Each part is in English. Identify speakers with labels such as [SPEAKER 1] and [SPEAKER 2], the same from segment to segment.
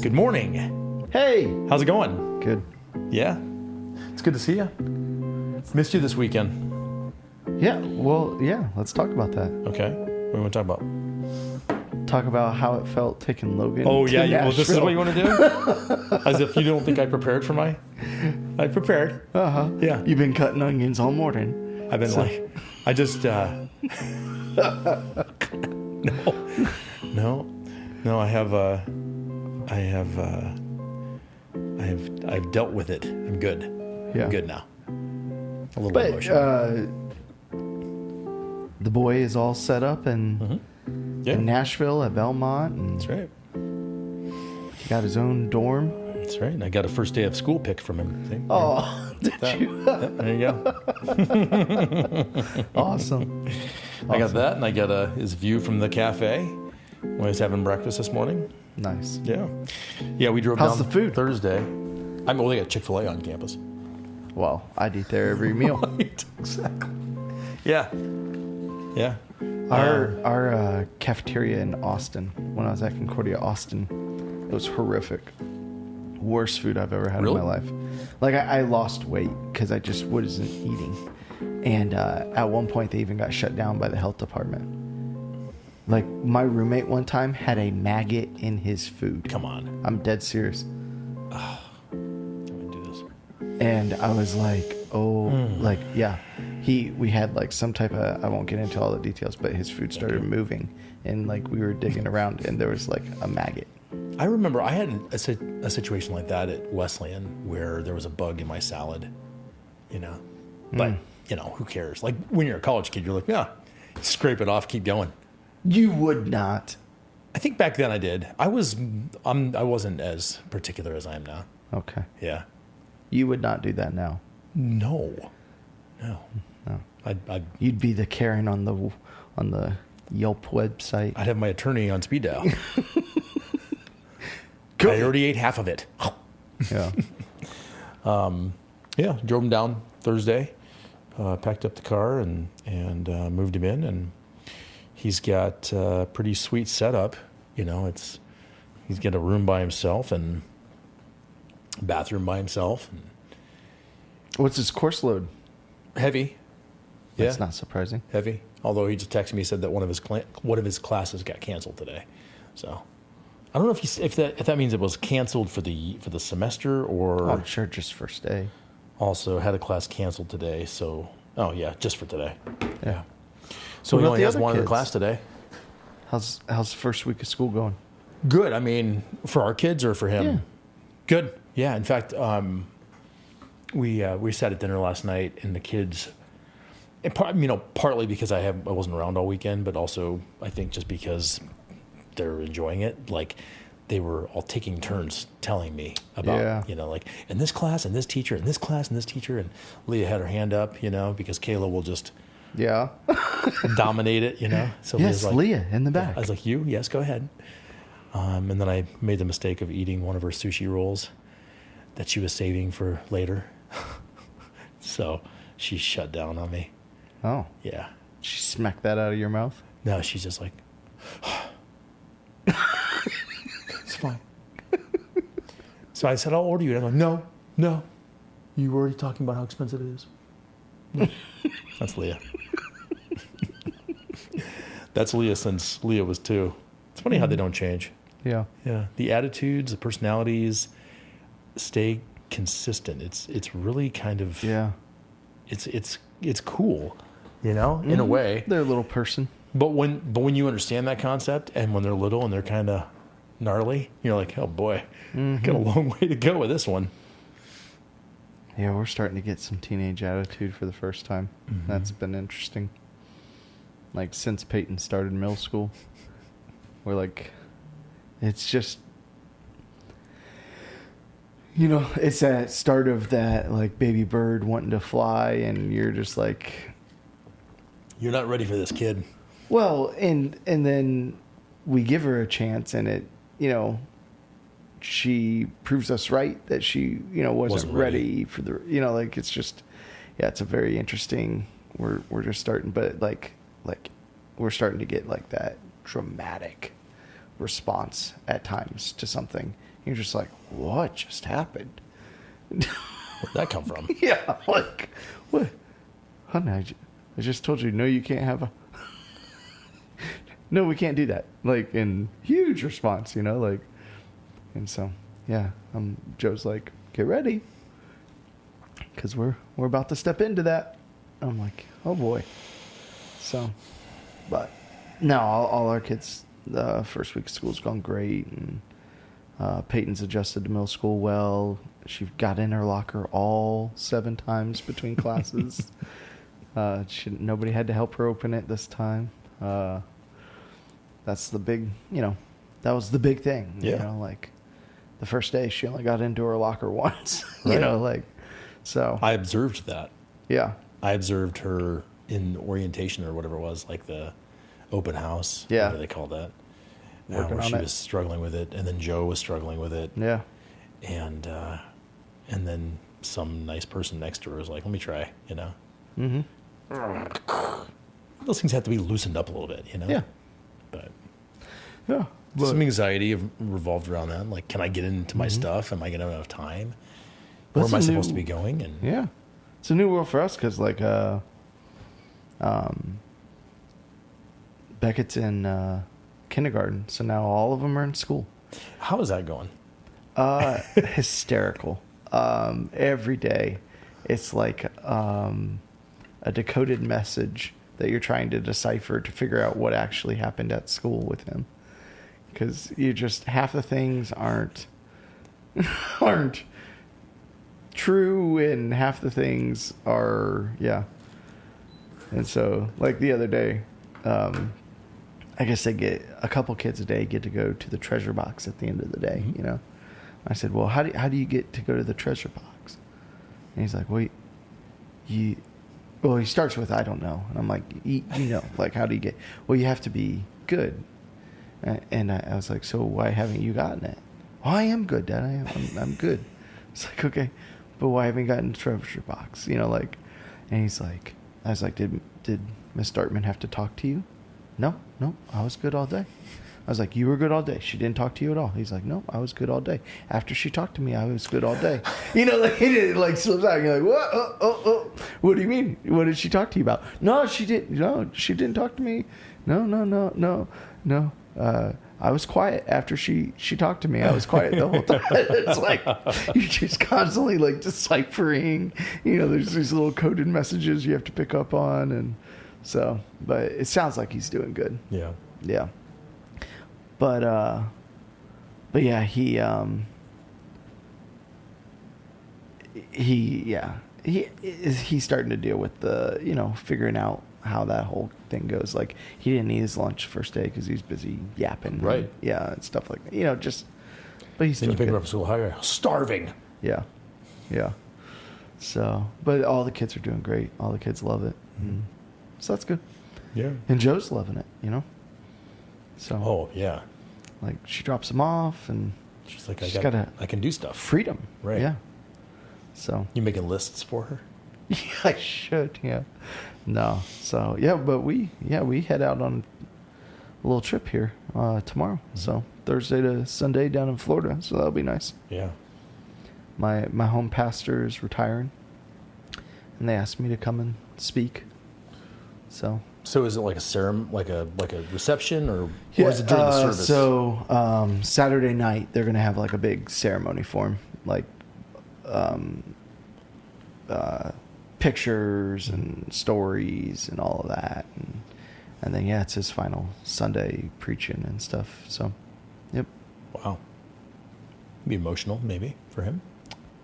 [SPEAKER 1] Good morning.
[SPEAKER 2] Hey.
[SPEAKER 1] How's it going?
[SPEAKER 2] Good.
[SPEAKER 1] Yeah. It's good to see you. Missed you this weekend.
[SPEAKER 2] Yeah. Well, yeah. Let's talk about that.
[SPEAKER 1] Okay. What do you want to talk about?
[SPEAKER 2] Talk about how it felt taking Logan.
[SPEAKER 1] Oh,
[SPEAKER 2] to
[SPEAKER 1] yeah.
[SPEAKER 2] Nashville.
[SPEAKER 1] Well, this is what you want to do? As if you don't think I prepared for my... I prepared.
[SPEAKER 2] Uh-huh.
[SPEAKER 1] Yeah.
[SPEAKER 2] You've been cutting onions all morning.
[SPEAKER 1] I've been I just... No, I've dealt with it. I'm good.
[SPEAKER 2] Yeah.
[SPEAKER 1] I'm good now. A little emotional.
[SPEAKER 2] The boy is all set up in Nashville at Belmont. And
[SPEAKER 1] That's right.
[SPEAKER 2] he got his own dorm.
[SPEAKER 1] That's right. And I got a first day of school pick from him. See?
[SPEAKER 2] Oh, did you?
[SPEAKER 1] Yeah, there you go.
[SPEAKER 2] Awesome.
[SPEAKER 1] I got that, and I got his view from the cafe when I was having breakfast this morning.
[SPEAKER 2] Nice.
[SPEAKER 1] Yeah. Yeah, we drove
[SPEAKER 2] How's
[SPEAKER 1] down
[SPEAKER 2] the food?
[SPEAKER 1] Thursday. I'm only got Chick-fil-A on campus.
[SPEAKER 2] Well, I'd eat there every meal.
[SPEAKER 1] Right, exactly. Yeah. Yeah.
[SPEAKER 2] Our cafeteria in Austin, when I was at Concordia Austin, it was horrific. Worst food I've ever had in my life. Like, I lost weight because I just wasn't eating. And at one point, they even got shut down by the health department. Like, my roommate one time had a maggot in his food.
[SPEAKER 1] Come on.
[SPEAKER 2] I'm dead serious.
[SPEAKER 1] I'm going to do this.
[SPEAKER 2] And I was like, we had like some type of, I won't get into all the details, but his food started moving, and like we were digging around and there was like a maggot.
[SPEAKER 1] I remember I had a situation like that at Wesleyan where there was a bug in my salad, but who cares? Like when you're a college kid, you're like, yeah, scrape it off, keep going.
[SPEAKER 2] You would not.
[SPEAKER 1] I think back then I did. I wasn't as particular as I am now.
[SPEAKER 2] Okay.
[SPEAKER 1] Yeah.
[SPEAKER 2] You would not do that now.
[SPEAKER 1] No.
[SPEAKER 2] You'd be the Karen on the Yelp website.
[SPEAKER 1] I'd have my attorney on speed dial. I already ate half of it.
[SPEAKER 2] Yeah.
[SPEAKER 1] Drove him down Thursday, packed up the car and moved him in, and he's got a pretty sweet setup. He's got a room by himself and a bathroom by himself.
[SPEAKER 2] What's his course load?
[SPEAKER 1] Heavy.
[SPEAKER 2] That's not surprising.
[SPEAKER 1] Heavy. Although he just texted me, said that one of his classes got canceled today. So I don't know if that means it was canceled for the semester or
[SPEAKER 2] I'm sure just first day.
[SPEAKER 1] Also had a class canceled today. So just for today.
[SPEAKER 2] Yeah.
[SPEAKER 1] So he only has one other class today.
[SPEAKER 2] How's the first week of school going?
[SPEAKER 1] Good. I mean, for our kids or for him?
[SPEAKER 2] Yeah.
[SPEAKER 1] Good. Yeah. In fact, we sat at dinner last night, and the kids, partly because I wasn't around all weekend, but also I think just because they're enjoying it. Like they were all taking turns telling me about, in this class and this teacher, and this class and this teacher, and Leah had her hand up, because Kayla will just dominate it, So
[SPEAKER 2] yes, like, Leah in the back.
[SPEAKER 1] I was like, you? Yes, go ahead. And then I made the mistake of eating one of her sushi rolls that she was saving for later. So she shut down on me.
[SPEAKER 2] Oh.
[SPEAKER 1] Yeah.
[SPEAKER 2] She smacked that out of your mouth?
[SPEAKER 1] No, she's just like, it's fine. So I said, I'll order you. And I'm like, no. You were already talking about how expensive it is. No. That's Leah. That's Leah since Leah was 2. It's funny how they don't change.
[SPEAKER 2] Yeah.
[SPEAKER 1] Yeah. The attitudes, the personalities stay consistent. It's really kind of it's cool, in a way.
[SPEAKER 2] They're a little person.
[SPEAKER 1] But when you understand that concept, and when they're little and they're kind of gnarly, you're like, oh boy, got a long way to go with this one.
[SPEAKER 2] Yeah, we're starting to get some teenage attitude for the first time. Mm-hmm. That's been interesting. Like since Peyton started middle school, we're like, it's just, it's that start of that like baby bird wanting to fly, and you're just like,
[SPEAKER 1] you're not ready for this, kid.
[SPEAKER 2] Well, and then we give her a chance, and it, she proves us right that she, wasn't ready for the, it's just, it's a very interesting. We're just starting, but like we're starting to get like that dramatic response at times to something, You're just like, what just happened?
[SPEAKER 1] Where'd that come from?
[SPEAKER 2] Yeah, like, what? Honey, I just told you, no, you can't have a... No, we can't do that. Like, in huge response, like... And so, yeah, Joe's like, get ready. Because we're about to step into that. I'm like, oh, boy. So, but, no, all our kids, the first week of school's gone great. And Peyton's adjusted to middle school well. She got in her locker all 7 times between classes. Nobody had to help her open it this time. That's the big, that was the big thing.
[SPEAKER 1] Yeah.
[SPEAKER 2] Like the first day she only got into her locker once,
[SPEAKER 1] Right.
[SPEAKER 2] So.
[SPEAKER 1] I observed that.
[SPEAKER 2] Yeah.
[SPEAKER 1] I observed her in orientation or whatever it was, like the open house.
[SPEAKER 2] Yeah.
[SPEAKER 1] Whatever they call that.
[SPEAKER 2] Working
[SPEAKER 1] where
[SPEAKER 2] on
[SPEAKER 1] she
[SPEAKER 2] it.
[SPEAKER 1] was struggling with it, and then Joe was struggling with it.
[SPEAKER 2] Yeah.
[SPEAKER 1] And then some nice person next to her was like, let me try,
[SPEAKER 2] Mm-hmm.
[SPEAKER 1] Those things have to be loosened up a little bit,
[SPEAKER 2] Yeah.
[SPEAKER 1] But
[SPEAKER 2] Yeah.
[SPEAKER 1] some anxiety revolved around that. Like, can I get into my stuff? Am I going to have enough time? Where
[SPEAKER 2] That's
[SPEAKER 1] am I
[SPEAKER 2] a
[SPEAKER 1] supposed to
[SPEAKER 2] new-
[SPEAKER 1] be going? And
[SPEAKER 2] Yeah. It's a new world for us because, like, Beckett's in kindergarten, so now all of them are in school.
[SPEAKER 1] how is that going?
[SPEAKER 2] Hysterical. Every day, it's like a decoded message that you're trying to decipher to figure out what actually happened at school with him. Because half the things aren't true, and half the things are, yeah. And so, like the other day, I guess a couple kids a day get to go to the treasure box at the end of the day,
[SPEAKER 1] Mm-hmm.
[SPEAKER 2] I said, well, how do you get to go to the treasure box? And he's like, well, he starts with, I don't know. And I'm like, like, how do you get, well, you have to be good. And I was like, so why haven't you gotten it? Oh, I am good, Dad. I'm good. It's like, okay, but why haven't you gotten the treasure box? And he's like, I was like, did Miss Dartman have to talk to you? No, I was good all day. I was like, you were good all day. She didn't talk to you at all. He's like, no, I was good all day. After she talked to me, I was good all day. It slips out. You're like, what? Oh. What do you mean? What did she talk to you about? No, she didn't. No, she didn't talk to me. No. I was quiet after she talked to me. I was quiet the whole time. It's like you're just constantly like deciphering. There's these little coded messages you have to pick up on, and so. But it sounds like he's doing good.
[SPEAKER 1] Yeah.
[SPEAKER 2] Yeah. But yeah, he's starting to deal with the, figuring out how that whole thing goes. Like, he didn't eat his lunch first day because he's busy yapping.
[SPEAKER 1] Right.
[SPEAKER 2] And stuff like that. But he's
[SPEAKER 1] Then you
[SPEAKER 2] doing
[SPEAKER 1] pick her
[SPEAKER 2] good.
[SPEAKER 1] up at school, how are you? Starving.
[SPEAKER 2] Yeah. So, but all the kids are doing great. All the kids love it.
[SPEAKER 1] Mm-hmm.
[SPEAKER 2] So that's good.
[SPEAKER 1] Yeah.
[SPEAKER 2] And Joe's loving it, So.
[SPEAKER 1] Oh, yeah.
[SPEAKER 2] Like, she drops him off, and
[SPEAKER 1] She's like, I can do stuff.
[SPEAKER 2] freedom.
[SPEAKER 1] Right.
[SPEAKER 2] Yeah. So.
[SPEAKER 1] You making lists for her?
[SPEAKER 2] Yeah, I should. Yeah. No. So yeah, but we head out on a little trip here tomorrow.
[SPEAKER 1] Mm-hmm.
[SPEAKER 2] So Thursday to Sunday down in Florida. So that'll be nice.
[SPEAKER 1] Yeah.
[SPEAKER 2] My home pastor is retiring, and they asked me to come and speak. So.
[SPEAKER 1] So is it like a like a reception, or is it during the service?
[SPEAKER 2] So Saturday night they're gonna have like a big ceremony for him, like pictures and stories and all of that, and then it's his final Sunday preaching and stuff. So, yep.
[SPEAKER 1] Wow. Be emotional, maybe, for him.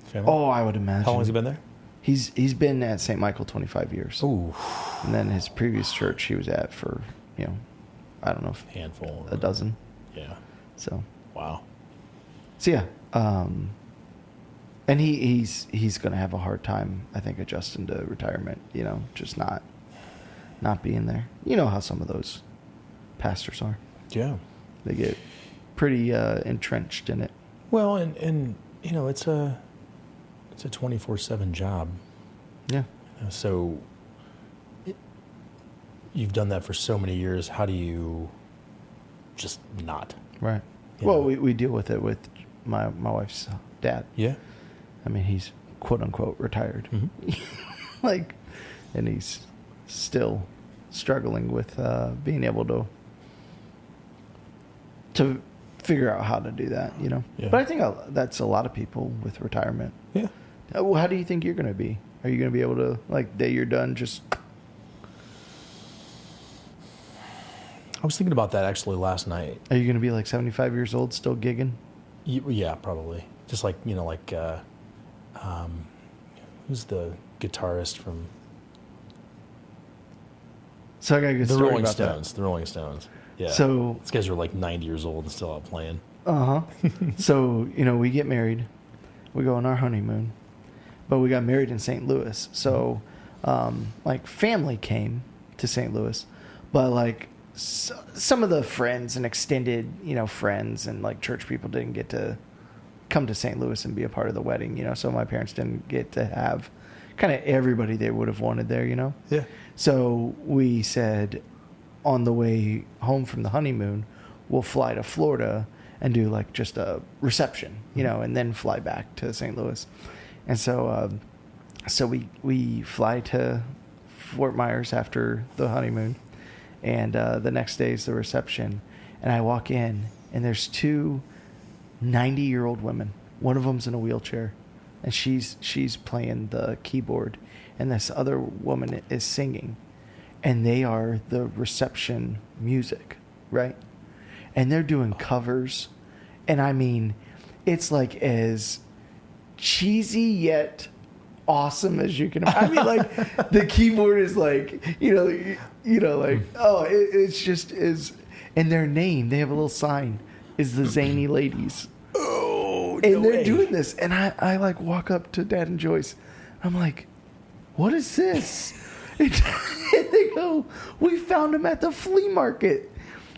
[SPEAKER 1] Family.
[SPEAKER 2] Oh, I would imagine.
[SPEAKER 1] How long has he been there?
[SPEAKER 2] He's been at St. Michael 25 years.
[SPEAKER 1] Ooh.
[SPEAKER 2] And then his previous church he was at for, I don't know,
[SPEAKER 1] Handful.
[SPEAKER 2] a dozen.
[SPEAKER 1] Yeah.
[SPEAKER 2] So.
[SPEAKER 1] Wow.
[SPEAKER 2] So yeah, and he's going to have a hard time, I think, adjusting to retirement. Just not being there. You know how some of those pastors are.
[SPEAKER 1] Yeah.
[SPEAKER 2] They get pretty entrenched in it.
[SPEAKER 1] Well, and it's a 24/7 job.
[SPEAKER 2] Yeah.
[SPEAKER 1] So you've done that for so many years. How do you just not?
[SPEAKER 2] Right.
[SPEAKER 1] You
[SPEAKER 2] Well,
[SPEAKER 1] know?
[SPEAKER 2] we deal with it with my wife's dad.
[SPEAKER 1] Yeah.
[SPEAKER 2] I mean, he's quote unquote retired.
[SPEAKER 1] Mm-hmm.
[SPEAKER 2] Like, and he's still struggling with being able to figure out how to do that, you know.
[SPEAKER 1] Yeah.
[SPEAKER 2] But I think that's a lot of people with retirement.
[SPEAKER 1] Yeah.
[SPEAKER 2] How do you think you're going to be? Are you going to be able to, like, day you're done, just...
[SPEAKER 1] I was thinking about that actually last night.
[SPEAKER 2] Are you going to be like 75 years old still gigging?
[SPEAKER 1] Yeah, probably. Just like, you know, like, who's the guitarist from...
[SPEAKER 2] So I got a good
[SPEAKER 1] The
[SPEAKER 2] story
[SPEAKER 1] Rolling
[SPEAKER 2] about
[SPEAKER 1] Stones. The Rolling Stones. Yeah.
[SPEAKER 2] So...
[SPEAKER 1] These guys are like 90 years old and still out playing.
[SPEAKER 2] Uh-huh. So, you know, we get married. We go on our honeymoon. But we got married in St. Louis. So, like, family came to St. Louis. But, like, some of the friends and extended, you know, friends and, like, church people didn't get to come to St. Louis and be a part of the wedding, you know. So my parents didn't get to have kind of everybody they would have wanted there, you know.
[SPEAKER 1] Yeah.
[SPEAKER 2] So we said on the way home from the honeymoon, we'll fly to Florida and do, like, just a reception, you know, and then fly back to St. Louis. And so we fly to Fort Myers after the honeymoon, and the next day is the reception. And I walk in, and there's two 90-year-old women. One of them's in a wheelchair, and she's playing the keyboard, and this other woman is singing, and they are the reception music, right? And they're doing covers, and I mean, it's like as cheesy yet awesome as you can. I mean, like, the keyboard is like, you know, like, oh, it's just is. And their name, they have a little sign, is the Zany Ladies.
[SPEAKER 1] Oh,
[SPEAKER 2] And
[SPEAKER 1] no
[SPEAKER 2] they're
[SPEAKER 1] way.
[SPEAKER 2] doing this, and I like walk up to Dad and Joyce. I'm like, what is this? And they go, we found them at the flea market.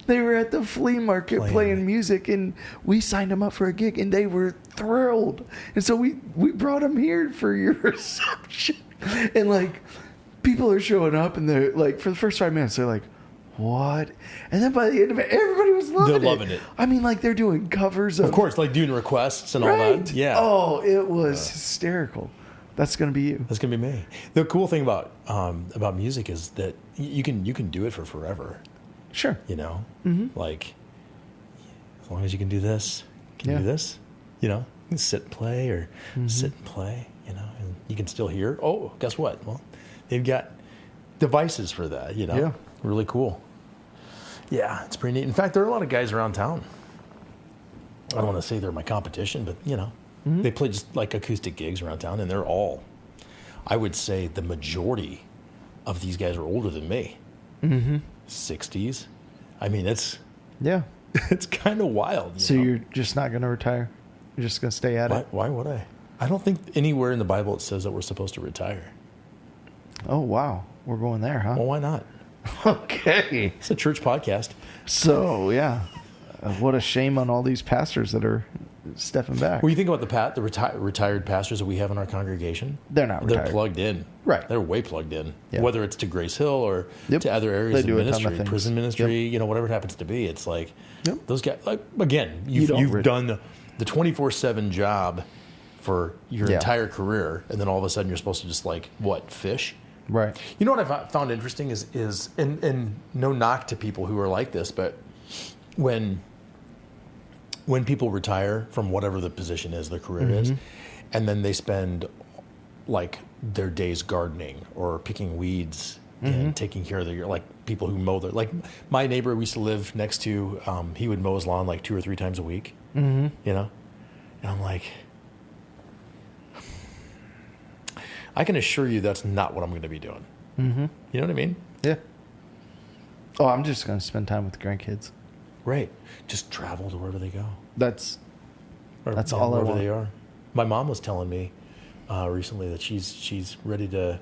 [SPEAKER 2] They were at the flea market playing music, and we signed them up for a gig, and they were thrilled. And so we brought them here for your reception. And, like, people are showing up, and they're like, for the first 5 minutes, they're like, what? And then by the end of it, everybody was loving it.
[SPEAKER 1] They're loving it.
[SPEAKER 2] I mean, like, they're doing covers of
[SPEAKER 1] course, like doing requests and all
[SPEAKER 2] right?
[SPEAKER 1] that. Yeah.
[SPEAKER 2] Oh, it was hysterical. That's going to be you.
[SPEAKER 1] That's gonna be me. The cool thing about music is that you can do it for forever.
[SPEAKER 2] Sure.
[SPEAKER 1] You know,
[SPEAKER 2] Mm-hmm.
[SPEAKER 1] like, as long as you can do this, do this. You know, you can sit and play or sit and play. You know, and you can still hear. Oh, guess what? Well, they've got devices for that. You know,
[SPEAKER 2] Yeah.
[SPEAKER 1] Really cool. Yeah, it's pretty neat. In fact, there are a lot of guys around town. I don't want to say they're my competition, but, you know, they play just like acoustic gigs around town, and they're all, I would say the majority of these guys are older than me. 60s. I mean, it's kind of wild.
[SPEAKER 2] So you're just not going to retire? You're just going to stay at it?
[SPEAKER 1] Why would I? I don't think anywhere in the Bible it says that we're supposed to retire.
[SPEAKER 2] Oh, wow. We're going there, huh?
[SPEAKER 1] Well, why not?
[SPEAKER 2] Okay.
[SPEAKER 1] It's a church podcast.
[SPEAKER 2] So, yeah. What a shame on all these pastors that are stepping back.
[SPEAKER 1] Well, you think about the retired pastors that we have in our congregation.
[SPEAKER 2] They're not retired.
[SPEAKER 1] They're plugged in.
[SPEAKER 2] Right.
[SPEAKER 1] They're way plugged in.
[SPEAKER 2] Yeah.
[SPEAKER 1] Whether it's to GraceHill or
[SPEAKER 2] Yep.
[SPEAKER 1] to other areas
[SPEAKER 2] They
[SPEAKER 1] of
[SPEAKER 2] do a ton of
[SPEAKER 1] ministry,
[SPEAKER 2] things.
[SPEAKER 1] prison ministry,
[SPEAKER 2] Yep.
[SPEAKER 1] you know, whatever it happens to be. It's like
[SPEAKER 2] Yep.
[SPEAKER 1] those guys. Like, again,
[SPEAKER 2] You don't
[SPEAKER 1] you've done the 24/7 job for your
[SPEAKER 2] Yeah.
[SPEAKER 1] entire career, and then all of a sudden you're supposed to just like fish.
[SPEAKER 2] Right.
[SPEAKER 1] You know what I found interesting is and no knock to people who are like this, but when people retire from whatever the position is, their career is, and then they spend like their days gardening or picking weeds and taking care of their, like, people who mow their, like, my neighbor we used to live next to, he would mow his lawn like 2 or 3 times a week, you know, and I'm like, I can assure you that's not what I'm going to be doing. You know what I mean?
[SPEAKER 2] Yeah. Oh, I'm just going to spend time with the grandkids.
[SPEAKER 1] Right. Just travel to wherever they go.
[SPEAKER 2] That's
[SPEAKER 1] Or,
[SPEAKER 2] That's
[SPEAKER 1] yeah,
[SPEAKER 2] all I
[SPEAKER 1] wherever
[SPEAKER 2] want.
[SPEAKER 1] they are. My mom was telling me recently that she's ready to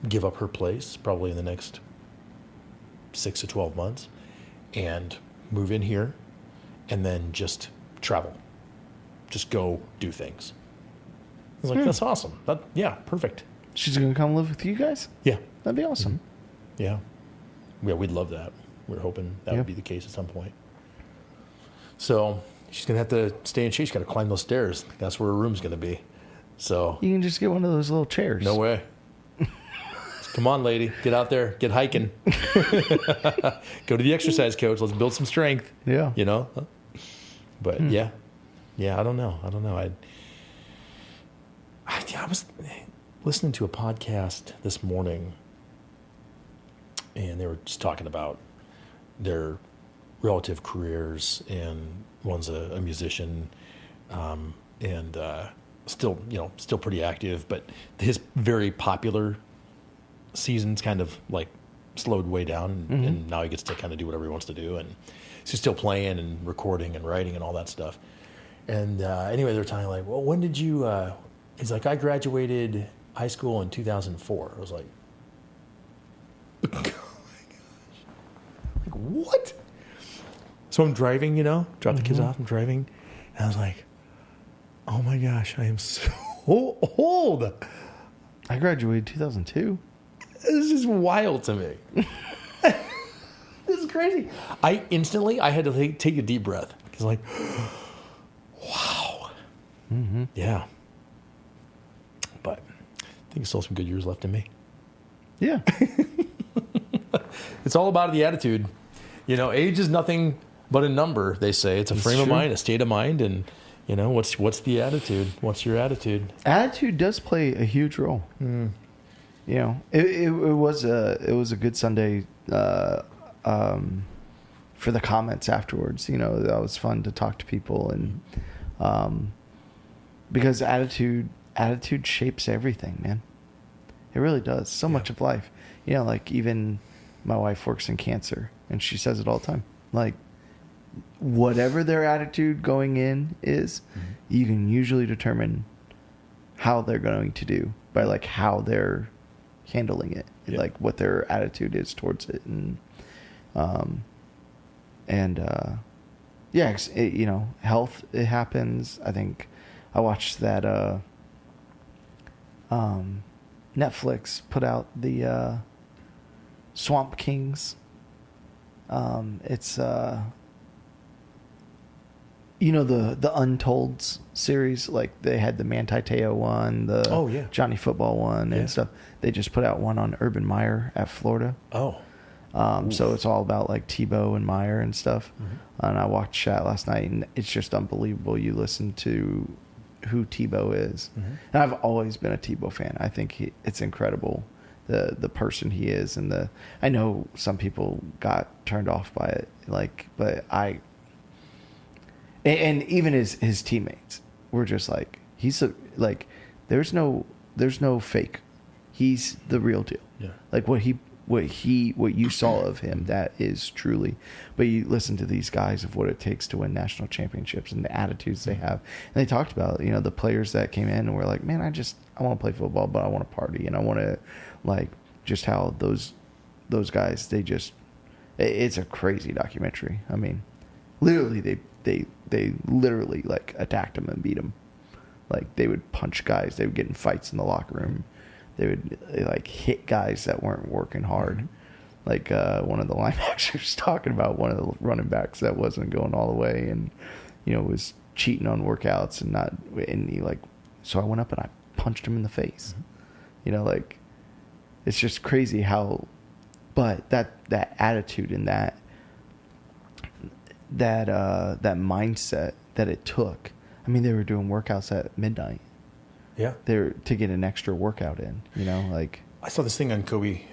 [SPEAKER 1] give up her place probably in the next 6 to 12 months and move in here and then just travel. Just go do things. I was like, that's awesome. Yeah, perfect.
[SPEAKER 2] she's going to come live with you guys?
[SPEAKER 1] Yeah.
[SPEAKER 2] That'd be awesome.
[SPEAKER 1] Yeah. Yeah, we'd love that. We're hoping that
[SPEAKER 2] Yeah.
[SPEAKER 1] would be the case at some point. So, She's going to have to stay in shape. She's got to climb those stairs. That's where her room's going to be. So
[SPEAKER 2] You can just get one of those little chairs.
[SPEAKER 1] no way. Come on, lady. Get out there. Get hiking. Go to the exercise coach. Let's build some strength.
[SPEAKER 2] Yeah.
[SPEAKER 1] You know? But yeah, I don't know. I was listening to a podcast this morning, and they were just talking about their relative careers, and one's a musician, and still pretty active, but his very popular season's kind of like slowed way down, and now he gets to kind of do whatever he wants to do, and so he's still playing and recording and writing and all that stuff. And anyway, they're talking like, well, when did you? He's like, I graduated high school in 2004. I was like, oh my gosh, like what? So I'm driving, drop the kids off. I'm driving, and I was like, oh my gosh, I am so old.
[SPEAKER 2] I graduated 2002.
[SPEAKER 1] This is wild to me. This is crazy. I had to take a deep breath. Because like, wow. Yeah. But I think still some good years left in me.
[SPEAKER 2] Yeah.
[SPEAKER 1] It's all about the attitude. Age is nothing but a number, they say. It's a frame of mind, a state of mind. And, what's the attitude? What's your attitude?
[SPEAKER 2] Attitude does play a huge role. It was a good Sunday for the comments afterwards. That was fun to talk to people, and because attitude shapes everything, man. It really does. So much of life. Like even my wife works in cancer, and she says it all the time. Like whatever their attitude going in is, you can usually determine how they're going to do by like how they're handling it, like what their attitude is towards it, and health, it happens. I think I watched that Netflix put out the Swamp Kings. It's the Untolds series, like they had the Manti Te'o one, the Johnny Football one, and stuff. They just put out one on Urban Meyer at Florida. So it's all about like Tebow and Meyer and stuff. And I watched that last night, and it's just unbelievable. You listen to who Tebow is, and I've always been a Tebow fan. I think it's incredible, the person he is, and I know some people got turned off by it, but and even his teammates were just like, there's no fake. He's the real deal. Yeah. Like what you saw of him, that is truly. But you listen to these guys of what it takes to win national championships and the attitudes they have. And they talked about, the players that came in and were like, man, I want to play football, but I want to party, and I want to just how those guys, it's a crazy documentary. I mean, literally they literally attacked him and beat him. Like they would punch guys. They would get in fights in the locker room. They would hit guys that weren't working hard. Like one of the linebackers talking about one of the running backs that wasn't going all the way, and was cheating on workouts and he so I went up and I punched him in the face. It's just crazy how, but that attitude and that mindset that it took. I mean, they were doing workouts at midnight. Yeah, they're to get an extra workout in.
[SPEAKER 1] I saw this thing on Kobe.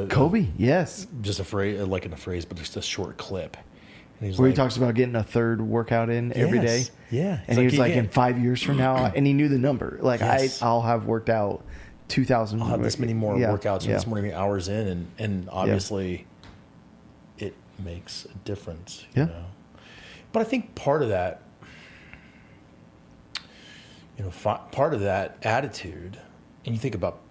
[SPEAKER 2] Kobe, yes,
[SPEAKER 1] just a phrase, in a phrase, but just a short clip.
[SPEAKER 2] And he talks about getting a third workout in every day.
[SPEAKER 1] Yeah,
[SPEAKER 2] and he was in 5 years from now, and he knew the number. I'll have worked out 2,000.
[SPEAKER 1] I'll have this many more workouts and this many hours in, and obviously, it makes a difference. You know? But I think part of that. Part of that attitude, and you think about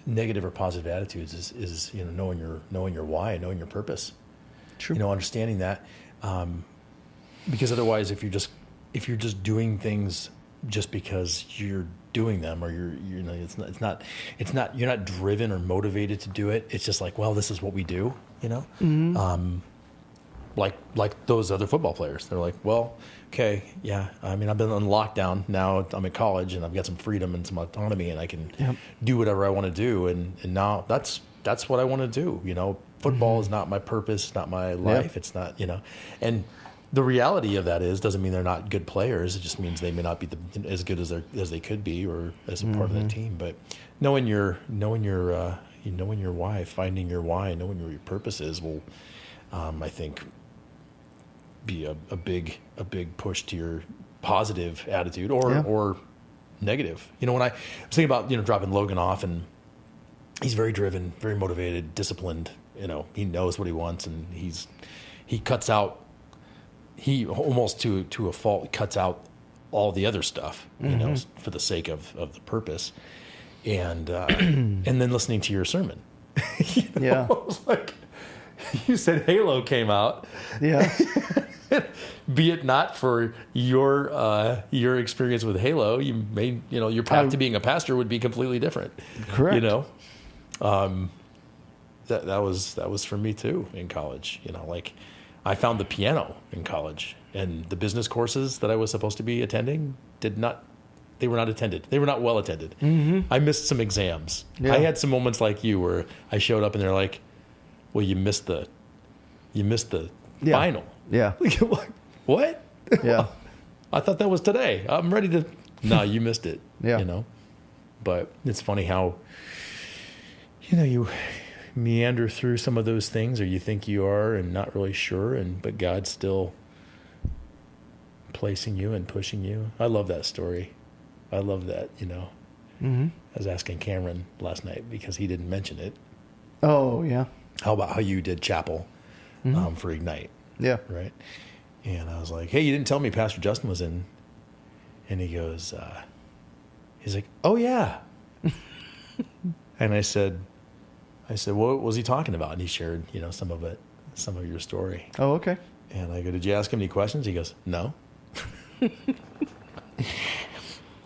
[SPEAKER 1] negative or positive attitudes, is knowing your why, knowing your purpose. True. Understanding that, because otherwise, if you're just doing things just because you're doing them, or it's not you're not driven or motivated to do it. It's just like, well, this is what we do. like those other football players. They're like, well, okay, yeah. I mean, I've been on lockdown. Now I'm in college and I've got some freedom and some autonomy and I can do whatever I want to do. And now that's what I want to do. You know, football is not my purpose, not my life. It's not, you know, and the reality of that doesn't mean they're not good players. It just means they may not be as good as they could be or as a part of that team. But knowing your why, finding your why, knowing where your purpose is will, I think, be a big push to your positive attitude or negative. You know, when I was thinking about, you know, dropping Logan off, and he's very driven, very motivated, disciplined. You know, he knows what he wants, and he cuts out. He almost to a fault cuts out all the other stuff, you know, for the sake of the purpose. And and then listening to your sermon, you know, I was like, you said Halo came out. Yeah. Be it not for your experience with Halo, you may, you know, your path to being a pastor would be completely different.
[SPEAKER 2] Correct.
[SPEAKER 1] You know, that was for me too in college. You know, like I found the piano in college, and the business courses that I was supposed to be attending they were not attended. They were not well attended. I missed some exams. Yeah. I had some moments like you where I showed up and they're like, well, you missed the final. Yeah. Like, what? Yeah. I thought that was today. I'm ready to. No, you missed it. Yeah. You know, but it's funny how, you know, you meander through some of those things, or you think you are and not really sure, but God's still placing you and pushing you. I love that story. I love that, you know. I was asking Cameron last night because he didn't mention it.
[SPEAKER 2] Oh, yeah.
[SPEAKER 1] How about how you did chapel for Ignite? Yeah. Right? And I was like, hey, you didn't tell me Pastor Justin was in. And he goes, he's like, oh, yeah. And I said, what was he talking about? And he shared, you know, some of your story.
[SPEAKER 2] Oh, okay.
[SPEAKER 1] And I go, did you ask him any questions? He goes, no.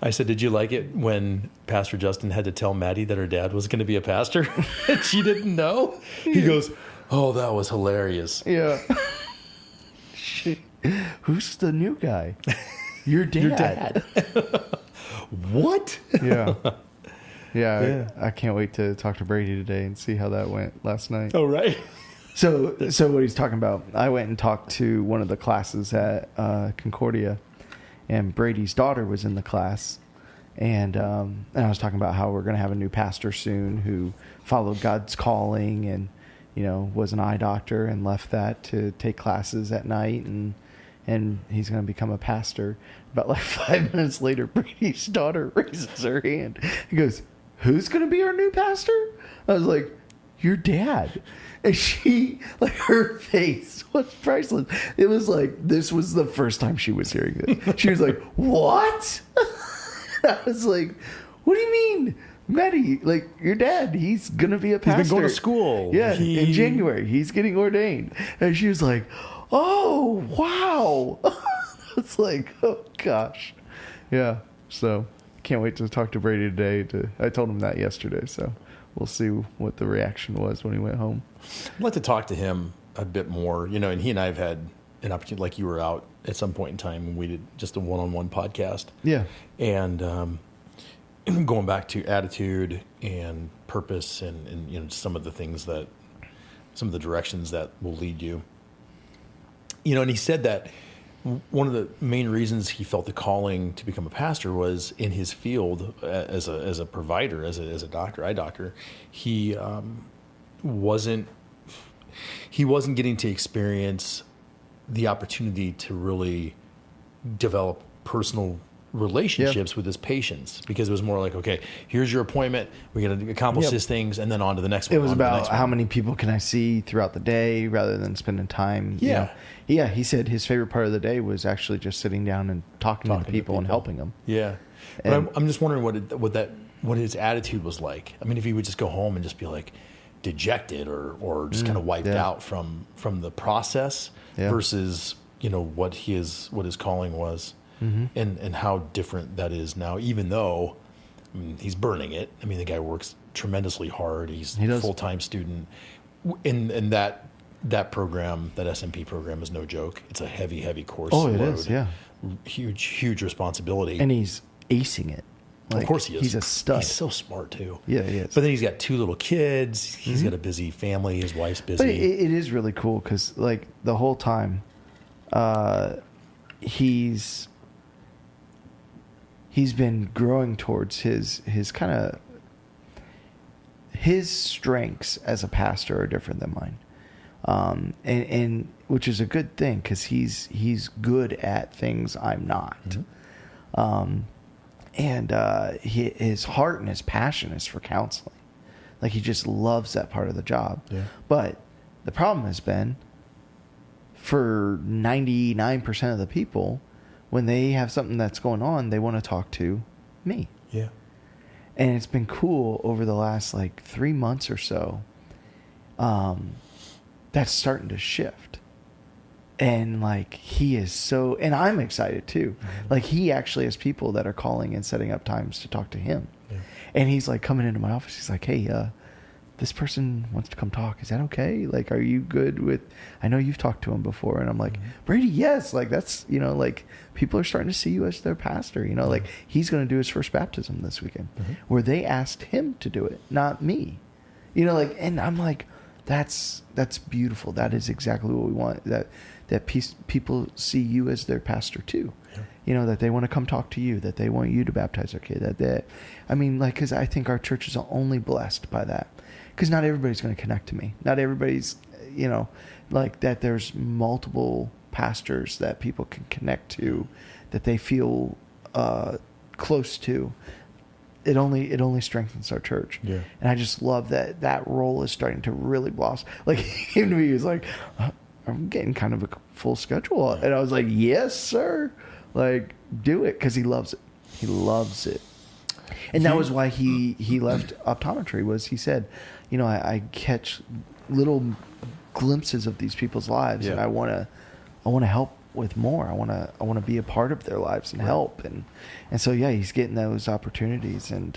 [SPEAKER 1] I said, did you like it when Pastor Justin had to tell Maddie that her dad was going to be a pastor and she didn't know? He goes, oh, that was hilarious.
[SPEAKER 2] Yeah. Who's the new guy? Your dad.
[SPEAKER 1] Your dad. What?
[SPEAKER 2] Yeah. Yeah. I can't wait to talk to Brady today and see how that went last night.
[SPEAKER 1] Oh, right.
[SPEAKER 2] So what he's talking about, I went and talked to one of the classes at Concordia, and Brady's daughter was in the class, and I was talking about how we're going to have a new pastor soon who followed God's calling and, you know, was an eye doctor and left that to take classes at night, and he's going to become a pastor. About like 5 minutes later, Brady's daughter raises her hand. He goes, who's going to be our new pastor? I was like, your dad. And she, like, her face was priceless. It was like, this was the first time she was hearing this. She was like, what? I was like, what do you mean? Maddie, like, your dad, he's going to be a pastor.
[SPEAKER 1] He's been going to school.
[SPEAKER 2] Yeah, in January. He's getting ordained. And she was like, oh, wow. It's like, oh, gosh. Yeah, so can't wait to talk to Brady today. I told him that yesterday, so we'll see what the reaction was when he went home.
[SPEAKER 1] I'd like to talk to him a bit more, you know, and he and I have had an opportunity, like you were out at some point in time when we did just a one-on-one podcast. Yeah. And going back to attitude and purpose and, you know, some of the directions that will lead you. You know, and he said that one of the main reasons he felt the calling to become a pastor was in his field as a provider, as a doctor, eye doctor. He wasn't getting to experience the opportunity to really develop personal relationships with his patients, because it was more like, okay, here's your appointment, we're going to accomplish these things, and then on to the next one.
[SPEAKER 2] It was about how many people can I see throughout the day rather than spending time. Yeah. You know. Yeah, he said his favorite part of the day was actually just sitting down and talking to people and helping them.
[SPEAKER 1] Yeah. But I'm just wondering what his attitude was like. I mean, if he would just go home and just be like dejected or just kind of wiped out from the process versus, you know, what his calling was. And how different that is now, even though, I mean, he's burning it. I mean, the guy works tremendously hard. He's a full-time student. And that that program, that SMP program, is no joke. It's a heavy course.
[SPEAKER 2] Oh, it is, yeah.
[SPEAKER 1] Huge responsibility.
[SPEAKER 2] And he's acing it.
[SPEAKER 1] Of course he is.
[SPEAKER 2] He's a stud.
[SPEAKER 1] He's so smart too.
[SPEAKER 2] Yeah, he is.
[SPEAKER 1] But then he's got 2 little kids. He's got a busy family. His wife's busy.
[SPEAKER 2] But it is really cool because, like, the whole time, he's been growing towards his kind of his strengths as a pastor are different than mine, and which is a good thing because he's good at things I'm not. And his heart and his passion is for counseling. Like, he just loves that part of the job.
[SPEAKER 1] Yeah.
[SPEAKER 2] But the problem has been, for 99% of the people, when they have something that's going on, they want to talk to me.
[SPEAKER 1] Yeah.
[SPEAKER 2] And it's been cool over the last, 3 months or so. That's starting to shift. And, he is so... And I'm excited, too. He actually has people that are calling and setting up times to talk to him. Yeah. And he's, coming into my office. He's like, hey, this person wants to come talk. Is that okay? Are you good with... I know you've talked to him before. And I'm like, Brady, yes. That's, people are starting to see you as their pastor. He's going to do his first baptism this weekend. Where they asked him to do it, not me. And I'm like, that's beautiful. That is exactly what we want. That people see you as their pastor too. Yeah. That they want to come talk to you, that they want you to baptize their kid. Because I think our church is only blessed by that. Because not everybody's going to connect to me. Not everybody's, that there's multiple pastors that people can connect to, that they feel close to. It only strengthens our church.
[SPEAKER 1] Yeah.
[SPEAKER 2] And I just love that role is starting to really blossom. He came to me, he was like, I'm getting kind of a full schedule. And I was like, yes, sir. Do it. Because he loves it. He loves it. And that was why he left optometry, was he said, I catch little glimpses of these people's lives, and I want to help with more. I want to be a part of their lives and help. And so, yeah, he's getting those opportunities. And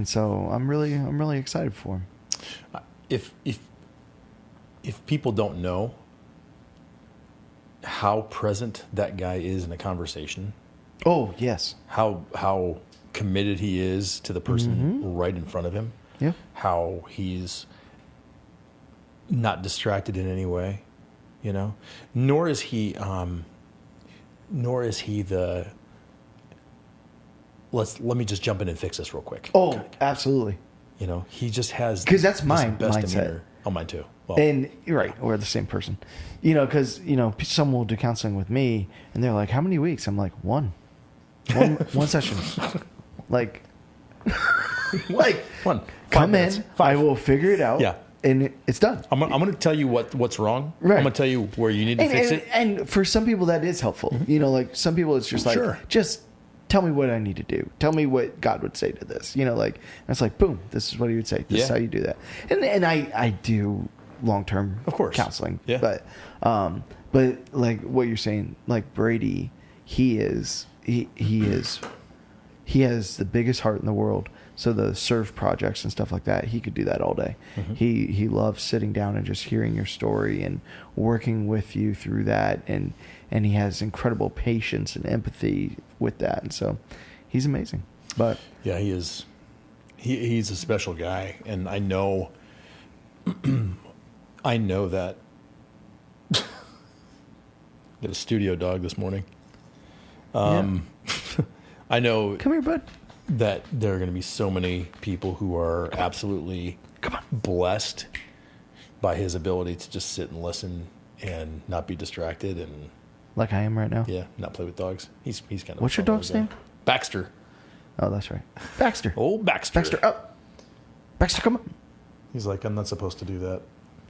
[SPEAKER 2] so I'm really excited for him.
[SPEAKER 1] If people don't know how present that guy is in a conversation.
[SPEAKER 2] Oh, yes.
[SPEAKER 1] How committed he is to the person right in front of him.
[SPEAKER 2] Yeah.
[SPEAKER 1] How he's not distracted in any way, Nor is he the let me just jump in and fix this real quick.
[SPEAKER 2] Oh, absolutely.
[SPEAKER 1] He just has,
[SPEAKER 2] because that's my
[SPEAKER 1] best
[SPEAKER 2] mindset.
[SPEAKER 1] Demeanor. Oh, mine too. Well,
[SPEAKER 2] and you're right, we're the same person. Because some will do counseling with me, and they're like, "How many weeks?" I'm like, one session.
[SPEAKER 1] one.
[SPEAKER 2] Come in. I will figure it out.
[SPEAKER 1] Yeah.
[SPEAKER 2] And it's done.
[SPEAKER 1] I'm going to tell you what's wrong.
[SPEAKER 2] Right.
[SPEAKER 1] I'm going to tell you where you need to fix it.
[SPEAKER 2] And for some people that is helpful. Some people it's just
[SPEAKER 1] Sure.
[SPEAKER 2] just tell me what I need to do. Tell me what God would say to this. And it's like, boom, this is what he would say. This is how you do that. And I do long-term
[SPEAKER 1] of course
[SPEAKER 2] counseling.
[SPEAKER 1] Yeah.
[SPEAKER 2] But what you're saying, Brady, he has the biggest heart in the world. So the serve projects and stuff like that, he could do that all day. He loves sitting down and just hearing your story and working with you through that. And he has incredible patience and empathy with that. And so he's amazing. But
[SPEAKER 1] yeah, he is. He's a special guy. And I know that. Got a studio dog this morning. I know.
[SPEAKER 2] Come here, bud.
[SPEAKER 1] That there are going to be so many people who are absolutely blessed by his ability to just sit and listen and not be distracted and
[SPEAKER 2] like I am right now.
[SPEAKER 1] Yeah, not play with dogs. He's kind of.
[SPEAKER 2] What's your dog's name?
[SPEAKER 1] Baxter.
[SPEAKER 2] Oh, that's right. Baxter.
[SPEAKER 1] Old Baxter.
[SPEAKER 2] Baxter, up. Baxter, come on.
[SPEAKER 1] He's like, I'm not supposed to do that.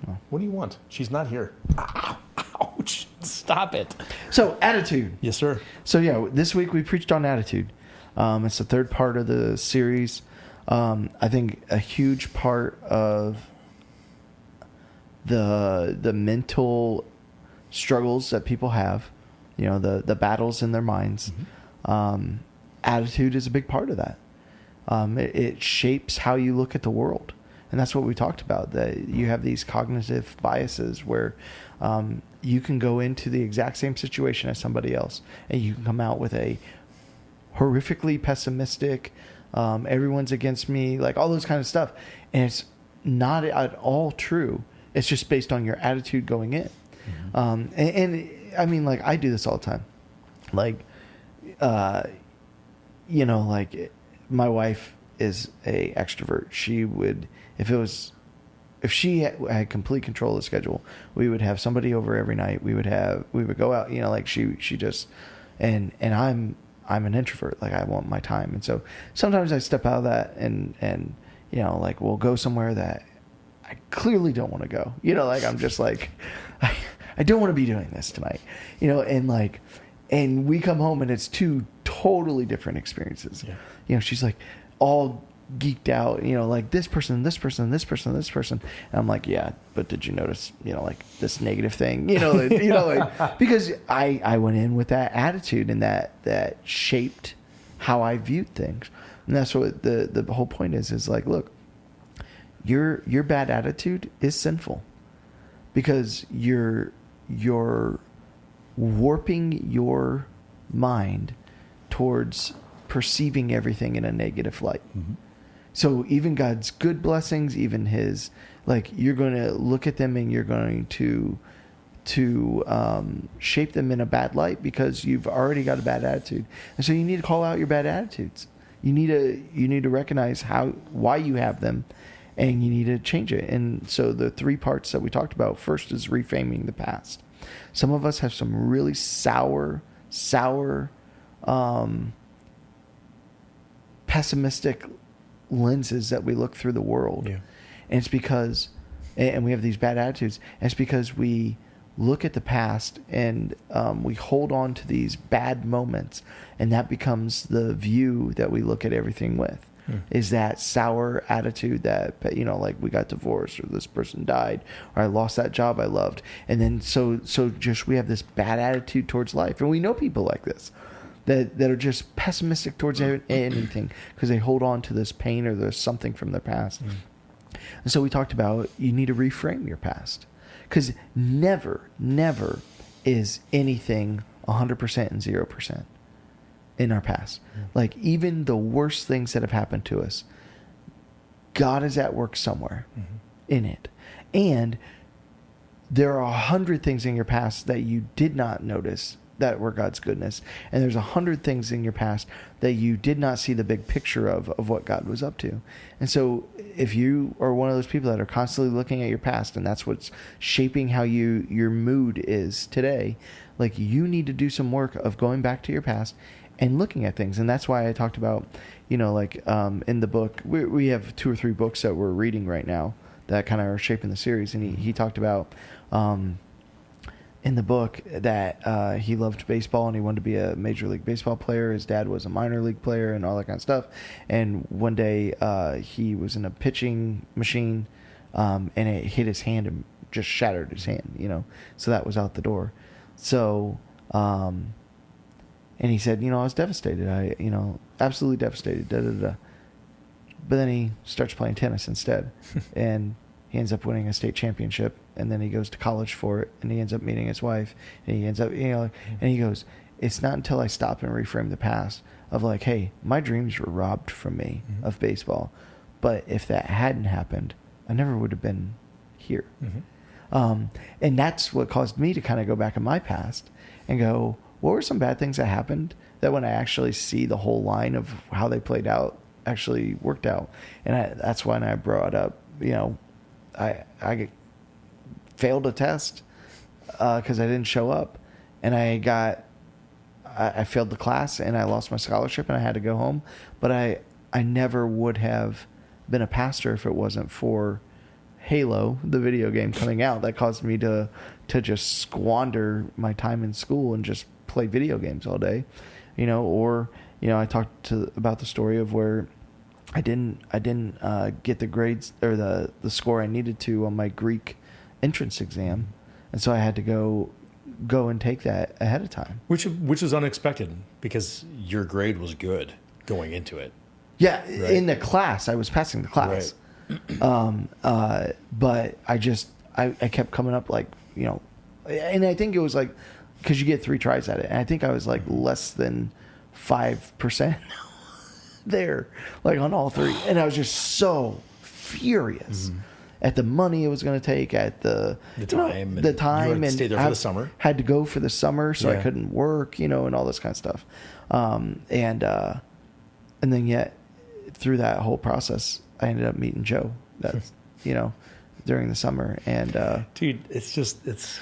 [SPEAKER 1] Oh. What do you want? She's not here. Ow, ouch! Stop it.
[SPEAKER 2] So attitude.
[SPEAKER 1] Yes, sir.
[SPEAKER 2] So yeah, this week we preached on attitude. It's the third part of the series. I think a huge part of the mental struggles that people have, the battles in their minds, attitude is a big part of that. It shapes how you look at the world. And that's what we talked about, that you have these cognitive biases where you can go into the exact same situation as somebody else, and you can come out with a horrifically pessimistic, everyone's against me, like all those kind of stuff. And it's not at all true. It's just based on your attitude going in. And I mean, like, I do this all the time. Like, you know, like, my wife is a extrovert. She would, if she had complete control of the schedule, we would have somebody over every night. We would go out, you know, like she just, and I'm an introvert. Like, I want my time. And so sometimes I step out of that and, you know, like, we'll go somewhere that I clearly don't want to go, you know, like, I'm just like, I don't want to be doing this tonight, you know, and we come home and it's two totally different experiences. Yeah. You know, she's like all geeked out, you know, like this person, this person, this person, this person. And I'm like, yeah, but did you notice, you know, like this negative thing, you know, like, because I went in with that attitude, and that shaped how I viewed things. And that's what the whole point is like, look, your bad attitude is sinful, because you're warping your mind towards perceiving everything in a negative light. Mm-hmm. So even God's good blessings, even his, like, you're going to look at them and you're going to shape them in a bad light, because you've already got a bad attitude. And so you need to call out your bad attitudes. You need to recognize why you have them, and you need to change it. And so the three parts that we talked about, first is reframing the past. Some of us have some really sour, pessimistic lenses that we look through the world. Yeah. And it's because, and we have these bad attitudes, and it's because we look at the past and we hold on to these bad moments, and that becomes the view that we look at everything with. Is that sour attitude that, you know, like, we got divorced, or this person died, or I lost that job I loved. And then so just we have this bad attitude towards life. And we know people like this that are just pessimistic towards anything, because they hold on to this pain or there's something from their past. And so we talked about, you need to reframe your past, because never is anything 100% and 0% in our past. Like, even the worst things that have happened to us, God is at work somewhere in it. And there are 100 things in your past that you did not notice that were God's goodness. And there's 100 things in your past that you did not see the big picture of what God was up to. And so if you are one of those people that are constantly looking at your past, and that's what's shaping how your mood is today, like, you need to do some work of going back to your past and looking at things. And that's why I talked about, you know, like, in the book, we have 2 or 3 books that we're reading right now that kind of are shaping the series. And he talked about, in the book, that he loved baseball and he wanted to be a Major League Baseball player. His dad was a minor league player and all that kind of stuff. And one day he was in a pitching machine, and it hit his hand and just shattered his hand, you know. So that was out the door. So, and he said, you know, I was devastated. Absolutely devastated. But then he starts playing tennis instead. And he ends up winning a state championship. And then he goes to college for it. And he ends up meeting his wife. And he ends up, you know, and he goes, it's not until I stop and reframe the past of, like, hey, my dreams were robbed from me of baseball. But if that hadn't happened, I never would have been here. And that's what caused me to kind of go back in my past and go, what were some bad things that happened that, when I actually see the whole line of how they played out, actually worked out? And that's when I brought up, you know, I failed a test because I didn't show up, and I failed the class, and I lost my scholarship, and I had to go home. But I never would have been a pastor if it wasn't for Halo, the video game, coming out that caused me to just squander my time in school and just play video games all day, you know. Or, you know, I talked about the story of where I didn't get the grades or the score I needed to on my Greek entrance exam, and so I had to go and take that ahead of time,
[SPEAKER 1] which is unexpected, because your grade was good going into it.
[SPEAKER 2] Yeah, right. In the class, I was passing the class. But I kept coming up like, and I think it was like, because you get 3 tries at it. And I think I was like less than 5% there, like on all 3. And I was just so furious at the money it was going to take, at the time. The time. And
[SPEAKER 1] stay there for the summer.
[SPEAKER 2] Had to go for the summer, so
[SPEAKER 1] Yeah.
[SPEAKER 2] I couldn't work, and all this kind of stuff. And then yet through that whole process, I ended up meeting Joe. That's, during the summer. And
[SPEAKER 1] Dude, it's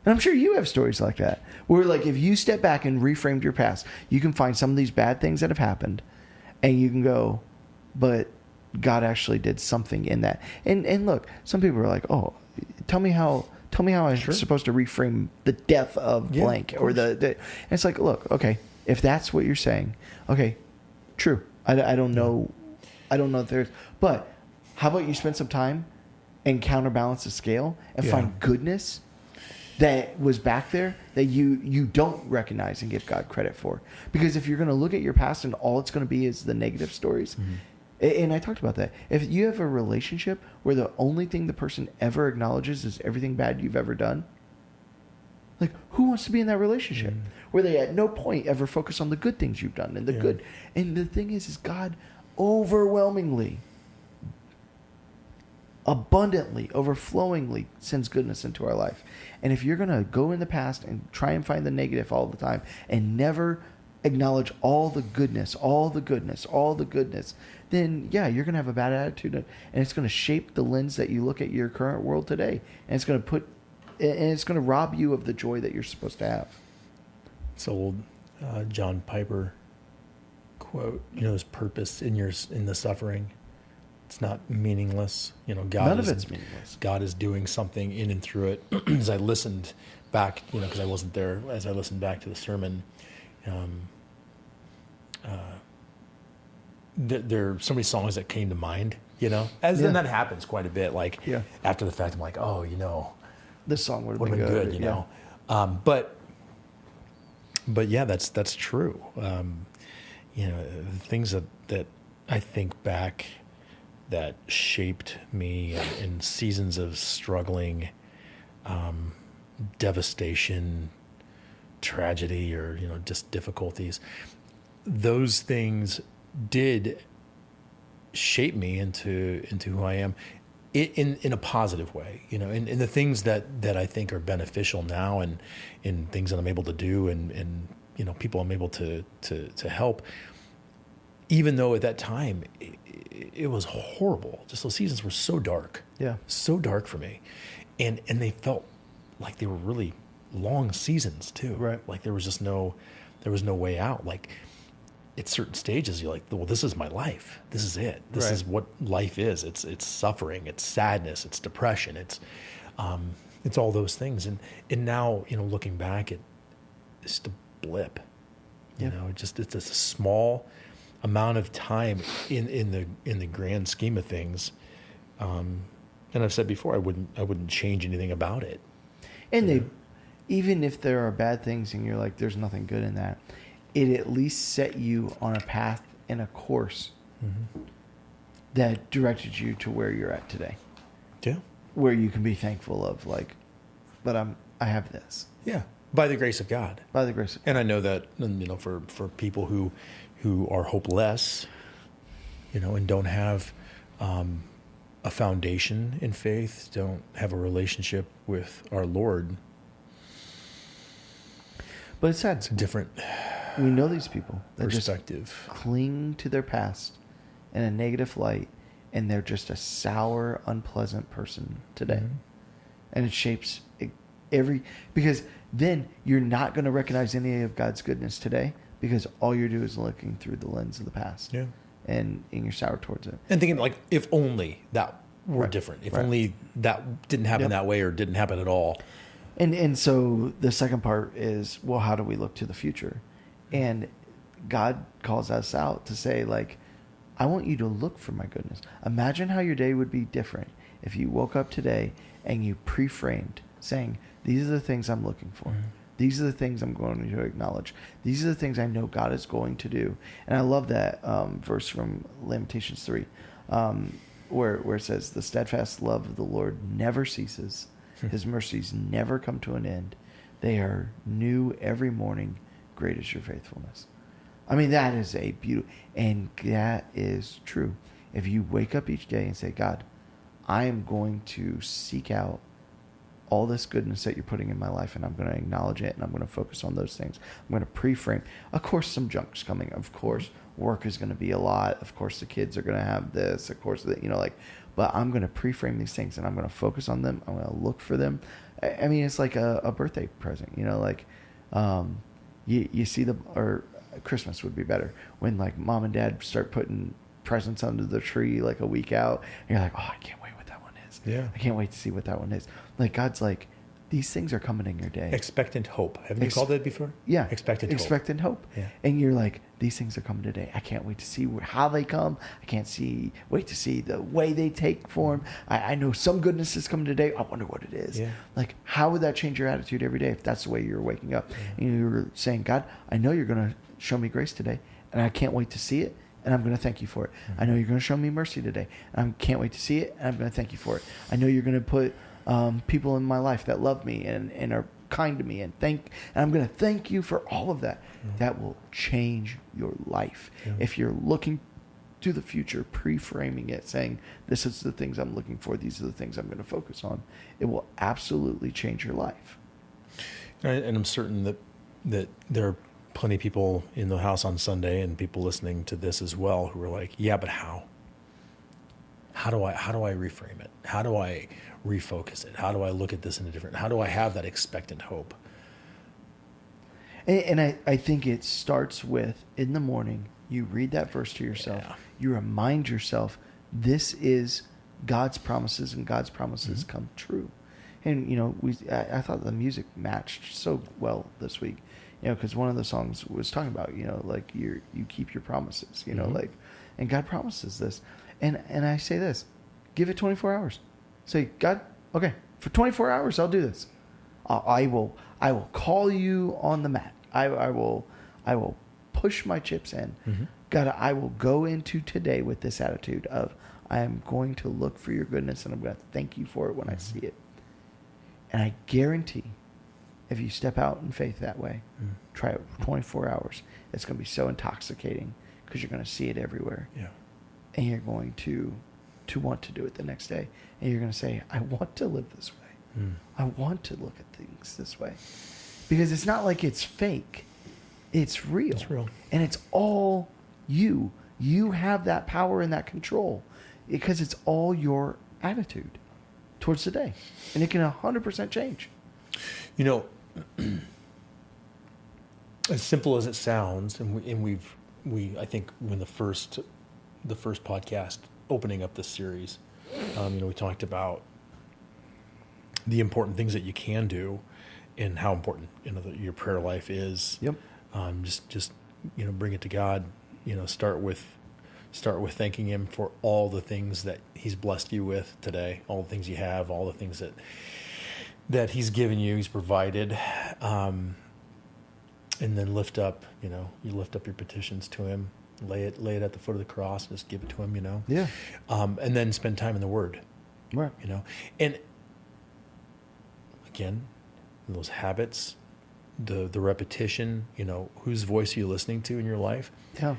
[SPEAKER 2] and I'm sure you have stories like that, where like if you step back and reframed your past, you can find some of these bad things that have happened, and you can go, but God actually did something in that. And look, some people are like, oh, tell me how I'm supposed to reframe the death of blank, or the and it's like, look, okay, if that's what you're saying, okay, true. I don't know if there's, but how about you spend some time and counterbalance the scale and find goodness that was back there that you don't recognize and give God credit for. Because if you're going to look at your past and all it's going to be is the negative stories, and I talked about that. If you have a relationship where the only thing the person ever acknowledges is everything bad you've ever done, like, who wants to be in that relationship where they at no point ever focus on the good things you've done and the good? And the thing is God overwhelmingly, abundantly, overflowingly sends goodness into our life. And if you're going to go in the past and try and find the negative all the time and never acknowledge all the goodness, then you're going to have a bad attitude, and it's going to shape the lens that you look at your current world today. And it's going to rob you of the joy that you're supposed to have.
[SPEAKER 1] It's old John Piper quote, his purpose in the suffering. It's not meaningless. God
[SPEAKER 2] None of it's meaningless.
[SPEAKER 1] God is doing something in and through it. As I listened back, because I wasn't there, as I listened back to the sermon, there are so many songs that came to mind, and that happens quite a bit. Like after the fact, I'm like, oh,
[SPEAKER 2] this song would have
[SPEAKER 1] been good, But yeah, that's true. Things that I think back that shaped me in seasons of struggling, devastation, tragedy, or just difficulties. Those things did shape me into who I am, in a positive way. In the things that I think are beneficial now, and in things that I'm able to do, and people I'm able to help. Even though at that time it was horrible, just those seasons were so dark, so dark for me, and they felt like they were really long seasons too.
[SPEAKER 2] Right.
[SPEAKER 1] Like there was no way out. Like at certain stages, you're like, well, this is my life. This is it. This is what life is. It's suffering. It's sadness. It's depression. It's all those things. And now, looking back, it's just a blip. It's a small amount of time in the grand scheme of things. And I've said before, I wouldn't change anything about it.
[SPEAKER 2] And even if there are bad things and you're like, there's nothing good in that, it at least set you on a path and a course that directed you to where you're at today.
[SPEAKER 1] Yeah.
[SPEAKER 2] Where you can be thankful of, like, but I have this.
[SPEAKER 1] Yeah. By the grace of God.
[SPEAKER 2] By the grace of God.
[SPEAKER 1] And I know that, for people who are hopeless, and don't have a foundation in faith, don't have a relationship with our Lord.
[SPEAKER 2] But it's sad.
[SPEAKER 1] It's a different
[SPEAKER 2] we know these people that
[SPEAKER 1] perspective.
[SPEAKER 2] Just cling to their past in a negative light, and they're just a sour, unpleasant person today. And it shapes because then you're not going to recognize any of God's goodness today, because all you're doing is looking through the lens of the past. Yeah. And you're sour towards it.
[SPEAKER 1] And thinking, like, if only that were different. If only that didn't happen that way, or didn't happen at all.
[SPEAKER 2] And so the second part is, well, how do we look to the future? And God calls us out to say, like, I want you to look for my goodness. Imagine how your day would be different if you woke up today and you pre-framed saying, these are the things I'm looking for. These are the things I'm going to acknowledge. These are the things I know God is going to do. And I love that verse from Lamentations 3. where it says, the steadfast love of the Lord never ceases. His mercies never come to an end. They are new every morning. Great is your faithfulness. I mean, that is a beauty, and that is true. If you wake up each day and say, God, I am going to seek out all this goodness that you're putting in my life, and I'm going to acknowledge it, and I'm going to focus on those things. I'm going to pre-frame. Of course, some junk's coming. Of course, work is going to be a lot. Of course, the kids are going to have this. Of course, but I'm going to pre-frame these things, and I'm going to focus on them. I'm going to look for them. I mean, it's like a birthday present, you see or Christmas would be better when like mom and dad start putting presents under the tree like a week out, and you're like, oh, I can't wait what that one is.
[SPEAKER 1] Yeah.
[SPEAKER 2] I can't wait to see what that one is. Like God's like, these things are coming in your day.
[SPEAKER 1] Expectant hope. Haven't you called that before?
[SPEAKER 2] Yeah.
[SPEAKER 1] Expectant hope.
[SPEAKER 2] Yeah.
[SPEAKER 1] Yeah.
[SPEAKER 2] And you're like, these things are coming today. I can't wait to see how they come. I can't wait to see the way they take form. I know some goodness is coming today. I wonder what it is.
[SPEAKER 1] Yeah.
[SPEAKER 2] Like, how would that change your attitude every day if that's the way you're waking up? Yeah. And you're saying, God, I know you're going to show me grace today, and I can't wait to see it, and I'm going to thank you for it. Mm-hmm. I know you're going to show me mercy today, and I can't wait to see it, and I'm going to thank you for it. I know you're going to put people in my life that love me and are kind to me, and I'm going to thank you for all of that. Mm-hmm. That will change your life. Yeah. If you're looking to the future, pre-framing it, saying, this is the things I'm looking for, these are the things I'm going to focus on, it will absolutely change your life.
[SPEAKER 1] And I'm certain that there are plenty of people in the house on Sunday and people listening to this as well who are like, yeah, but how? How do I reframe it? How do I refocus it? How do I look at this in a different, how do I have that expectant hope?
[SPEAKER 2] And I think it starts with, in the morning, you read that verse to yourself. Yeah. You remind yourself, this is God's promises, and God's promises mm-hmm. come true. And, I thought the music matched so well this week, because one of the songs was talking about, like you keep your promises, mm-hmm. And God promises this. And I say this, give it 24 hours. Say, God, okay, for 24 hours, I'll do this. I will call you on the mat. I will push my chips in. Mm-hmm. God, I will go into today with this attitude of, I am going to look for your goodness, and I'm going to thank you for it when mm-hmm. I see it. And I guarantee, if you step out in faith that way, try it for 24 hours, it's going to be so intoxicating because you're going to see it everywhere. Yeah. And you're going to want to do it the next day. And you're going to say, I want to live this way. I want to look at things this way. Because it's not like it's fake. It's real.
[SPEAKER 1] It's real.
[SPEAKER 2] And it's all you. You have that power and that control because it's all your attitude towards the day. And it can 100% change.
[SPEAKER 1] As simple as it sounds, and we I think when the first podcast opening up this series, we talked about the important things that you can do and how important your prayer life is.
[SPEAKER 2] Yep.
[SPEAKER 1] Just bring it to God. Start with thanking Him for all the things that He's blessed you with today, all the things you have, all the things that He's given you, He's provided, and then lift up. You lift up your petitions to Him, lay it at the foot of the cross, just give it to Him.
[SPEAKER 2] Yeah.
[SPEAKER 1] And then spend time in the Word.
[SPEAKER 2] Right.
[SPEAKER 1] And again, those habits, the repetition. Whose voice are you listening to in your life?
[SPEAKER 2] Yeah.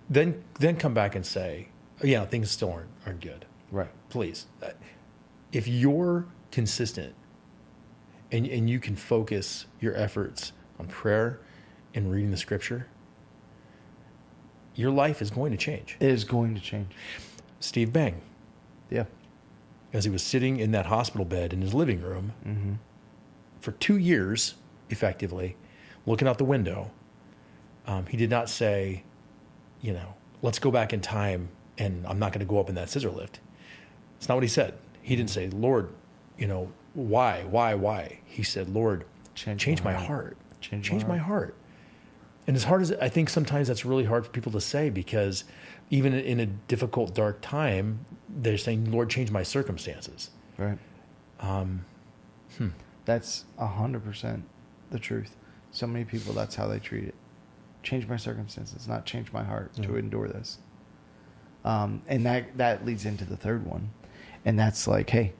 [SPEAKER 1] Then come back and say, yeah, things still aren't good.
[SPEAKER 2] Right.
[SPEAKER 1] Please. If you're consistent and you can focus your efforts on prayer and reading the Scripture, your life is going to change.
[SPEAKER 2] It is going to change.
[SPEAKER 1] Steve Bang.
[SPEAKER 2] Yeah.
[SPEAKER 1] As he was sitting in that hospital bed in his living room
[SPEAKER 2] mm-hmm.
[SPEAKER 1] for 2 years, effectively, looking out the window, he did not say, let's go back in time and I'm not going to go up in that scissor lift. It's not what he said. He didn't say, Lord, why? He said, Lord, change my heart. Change my heart. And as hard as I think sometimes that's really hard for people to say, because even in a difficult, dark time, they're saying, Lord, change my circumstances.
[SPEAKER 2] Right. That's 100% the truth. So many people, that's how they treat it. Change my circumstances, not change my heart to endure this. And that leads into the third one. And that's like, hey,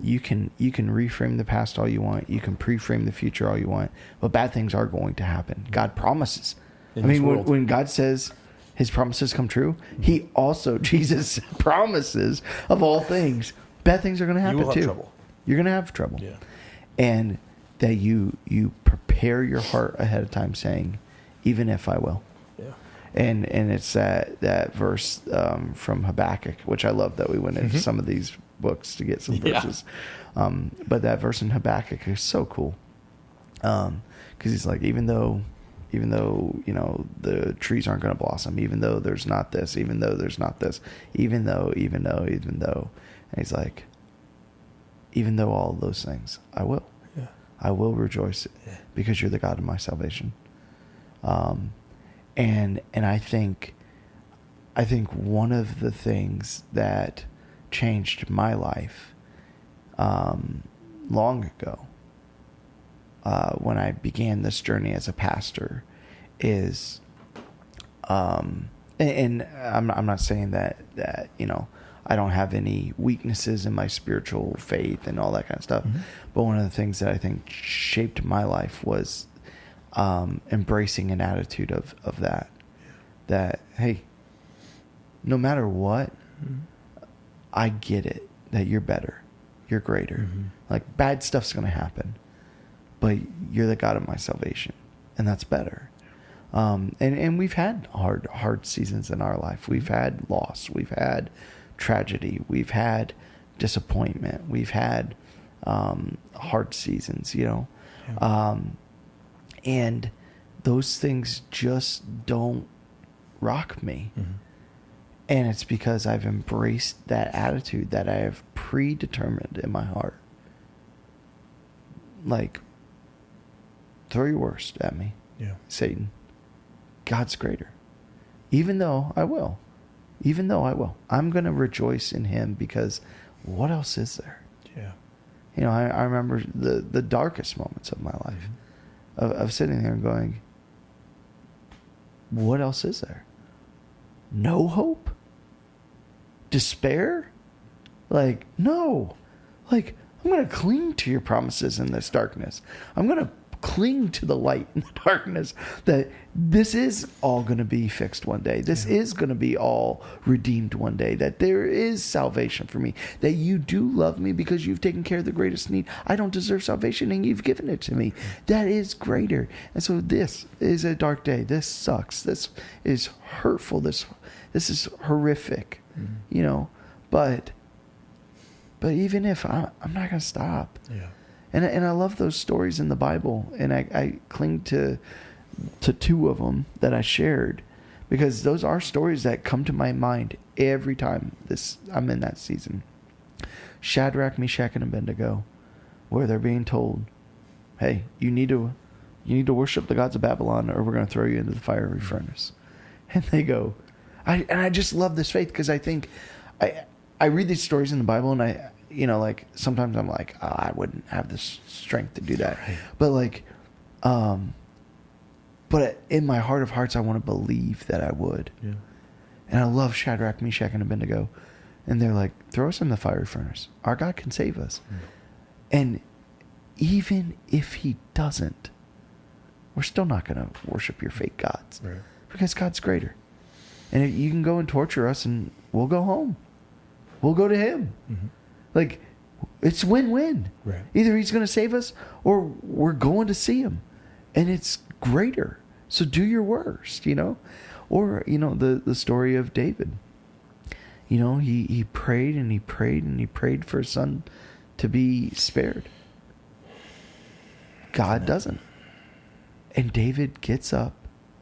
[SPEAKER 2] you can reframe the past all you want. You can pre-frame the future all you want. But bad things are going to happen. God promises. When God says his promises come true, he also, Jesus promises of all things, bad things are going to happen too.
[SPEAKER 1] Trouble.
[SPEAKER 2] You're going to have trouble.
[SPEAKER 1] Yeah.
[SPEAKER 2] And that you prepare your heart ahead of time saying, even if I will.
[SPEAKER 1] Yeah.
[SPEAKER 2] And it's that verse from Habakkuk, which I love that we went into some of these books to get some verses. But that verse in Habakkuk is so cool. Because he's like, even though, the trees aren't going to blossom, even though there's not this, even though there's not this, even though, and he's like, even though all of those things, I will.
[SPEAKER 1] Yeah.
[SPEAKER 2] I will rejoice because you're the God of my salvation. And I think one of the things that changed my life long ago, when I began this journey as a pastor, is, and I'm not saying that I don't have any weaknesses in my spiritual faith and all that kind of stuff, but one of the things that I think shaped my life was embracing an attitude of that, hey, no matter what, I get it, that you're better, you're greater. Like, bad stuff's going to happen, but you're the God of my salvation, and that's better. And we've had hard seasons in our life. We've had loss. We've had tragedy. We've had disappointment. We've had hard seasons, and those things just don't rock me. And it's because I've embraced that attitude that I have predetermined in my heart. Like, throw your worst at me, Satan. God's greater. Even though I will. I'm going to rejoice in him, because what else is there? Yeah. I remember the darkest moments of my life of sitting there and going, what else is there? No hope? Despair? Like, no. Like, I'm going to cling to your promises in this darkness. I'm going to cling to the light in the darkness, that this is all going to be fixed one day. This is going to be all redeemed one day, that there is salvation for me, that you do love me because you've taken care of the greatest need. I don't deserve salvation and you've given it to me. That is greater. And so this is a dark day. This sucks. This is hurtful. This is horrific, but even if I'm not going to stop.
[SPEAKER 1] Yeah.
[SPEAKER 2] And I love those stories in the Bible, and I cling to two of them that I shared, because those are stories that come to my mind every time I'm in that season. Shadrach, Meshach, and Abednego, where they're being told, "Hey, you need to worship the gods of Babylon, or we're going to throw you into the fiery furnace." And they go, I just love this faith, because I think I read these stories in the Bible, and I. Like, sometimes I'm like, oh, I wouldn't have the strength to do that. Right. But but in my heart of hearts, I want to believe that I would. Yeah. And I love Shadrach, Meshach, and Abednego. And they're like, throw us in the fiery furnace. Our God can save us. And even if he doesn't, we're still not going to worship your fake gods. Right. Because God's greater. And if you can go and torture us, and we'll go home. We'll go to him. Like, it's win-win. Right. Either he's going to save us, or we're going to see him. And it's greater. So do your worst, Or, the story of David. He prayed and he prayed and he prayed for his son to be spared. God doesn't. And David gets up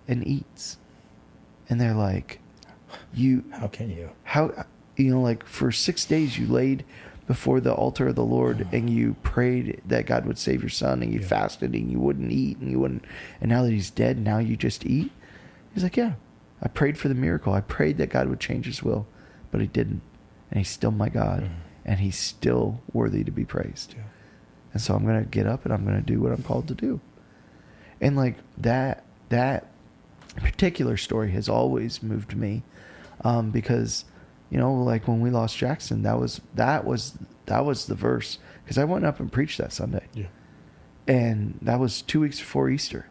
[SPEAKER 2] and eats. And they're like,
[SPEAKER 1] how can you?
[SPEAKER 2] For 6 days you laid before the altar of the Lord, and you prayed that God would save your son, and you fasted, and you wouldn't eat, and now that he's dead, now you just eat? He's like, yeah, I prayed for the miracle. I prayed that God would change his will, but he didn't. And he's still my God, and he's still worthy to be praised. Yeah. And so I'm going to get up, and I'm going to do what I'm called to do. And like that particular story has always moved me, because, like when we lost Jackson, that was the verse, because I went up and preached that Sunday.
[SPEAKER 1] Yeah.
[SPEAKER 2] And that was 2 weeks before Easter,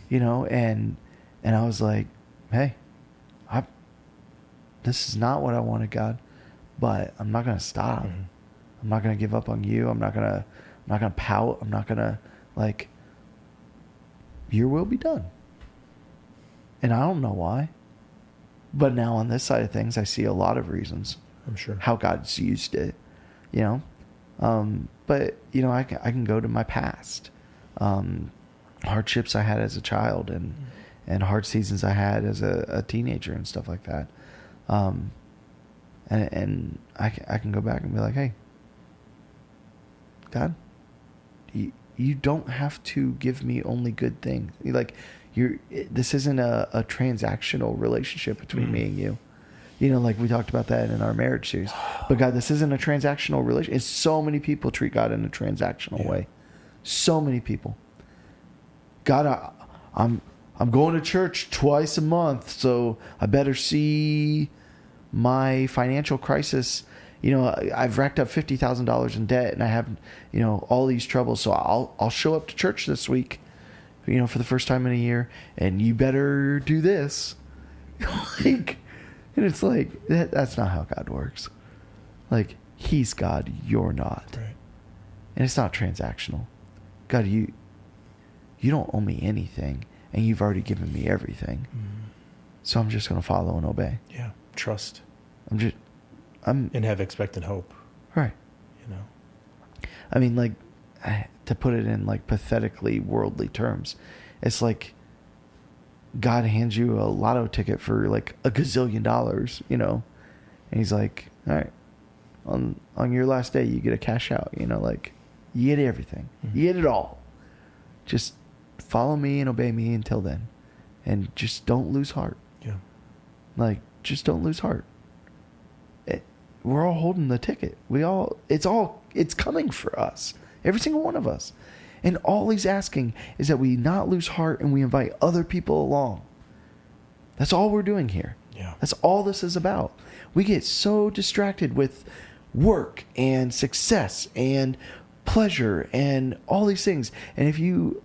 [SPEAKER 2] and I was like, hey, this is not what I wanted, God, but I'm not going to stop.
[SPEAKER 1] Mm-hmm.
[SPEAKER 2] I'm not going to give up on you. I'm not going to pout. I'm not going to, your will be done. And I don't know why, but now on this side of things, I see a lot of reasons.
[SPEAKER 1] I'm sure
[SPEAKER 2] how God's used it, but I can go to my past, hardships I had as a child, and hard seasons I had as a teenager and stuff like that. And I can go back and be like, hey, God, you don't have to give me only good things. This isn't a transactional relationship between me and you. Like we talked about that in our marriage series. But God, this isn't a transactional relationship. And so many people treat God in a transactional way. So many people. God, I'm going to church twice a month, so I better see my financial crisis. I've racked up $50,000 in debt, and I have, all these troubles. So I'll show up to church this week, for the first time in a year, and you better do this. And it's like, that's not how God works. He's God, you're not.
[SPEAKER 1] Right.
[SPEAKER 2] And it's not transactional. God, you don't owe me anything, and you've already given me everything. Mm-hmm. So I'm just going to follow and obey.
[SPEAKER 1] Yeah. Trust.
[SPEAKER 2] And
[SPEAKER 1] have expectant hope.
[SPEAKER 2] Right. I mean, to put it in pathetically worldly terms, it's like God hands you a lotto ticket for a gazillion dollars, and he's like, all right, on your last day, you get a cash out, you get everything. Mm-hmm. You get it all. Just follow me and obey me until then. And just don't lose heart. Yeah. Just don't lose heart. We're all holding the ticket. It's coming for us. Every single one of us. And all he's asking is that we not lose heart and we invite other people along. That's all we're doing here.
[SPEAKER 1] Yeah.
[SPEAKER 2] That's all this is about. We get so distracted with work and success and pleasure and all these things. And if you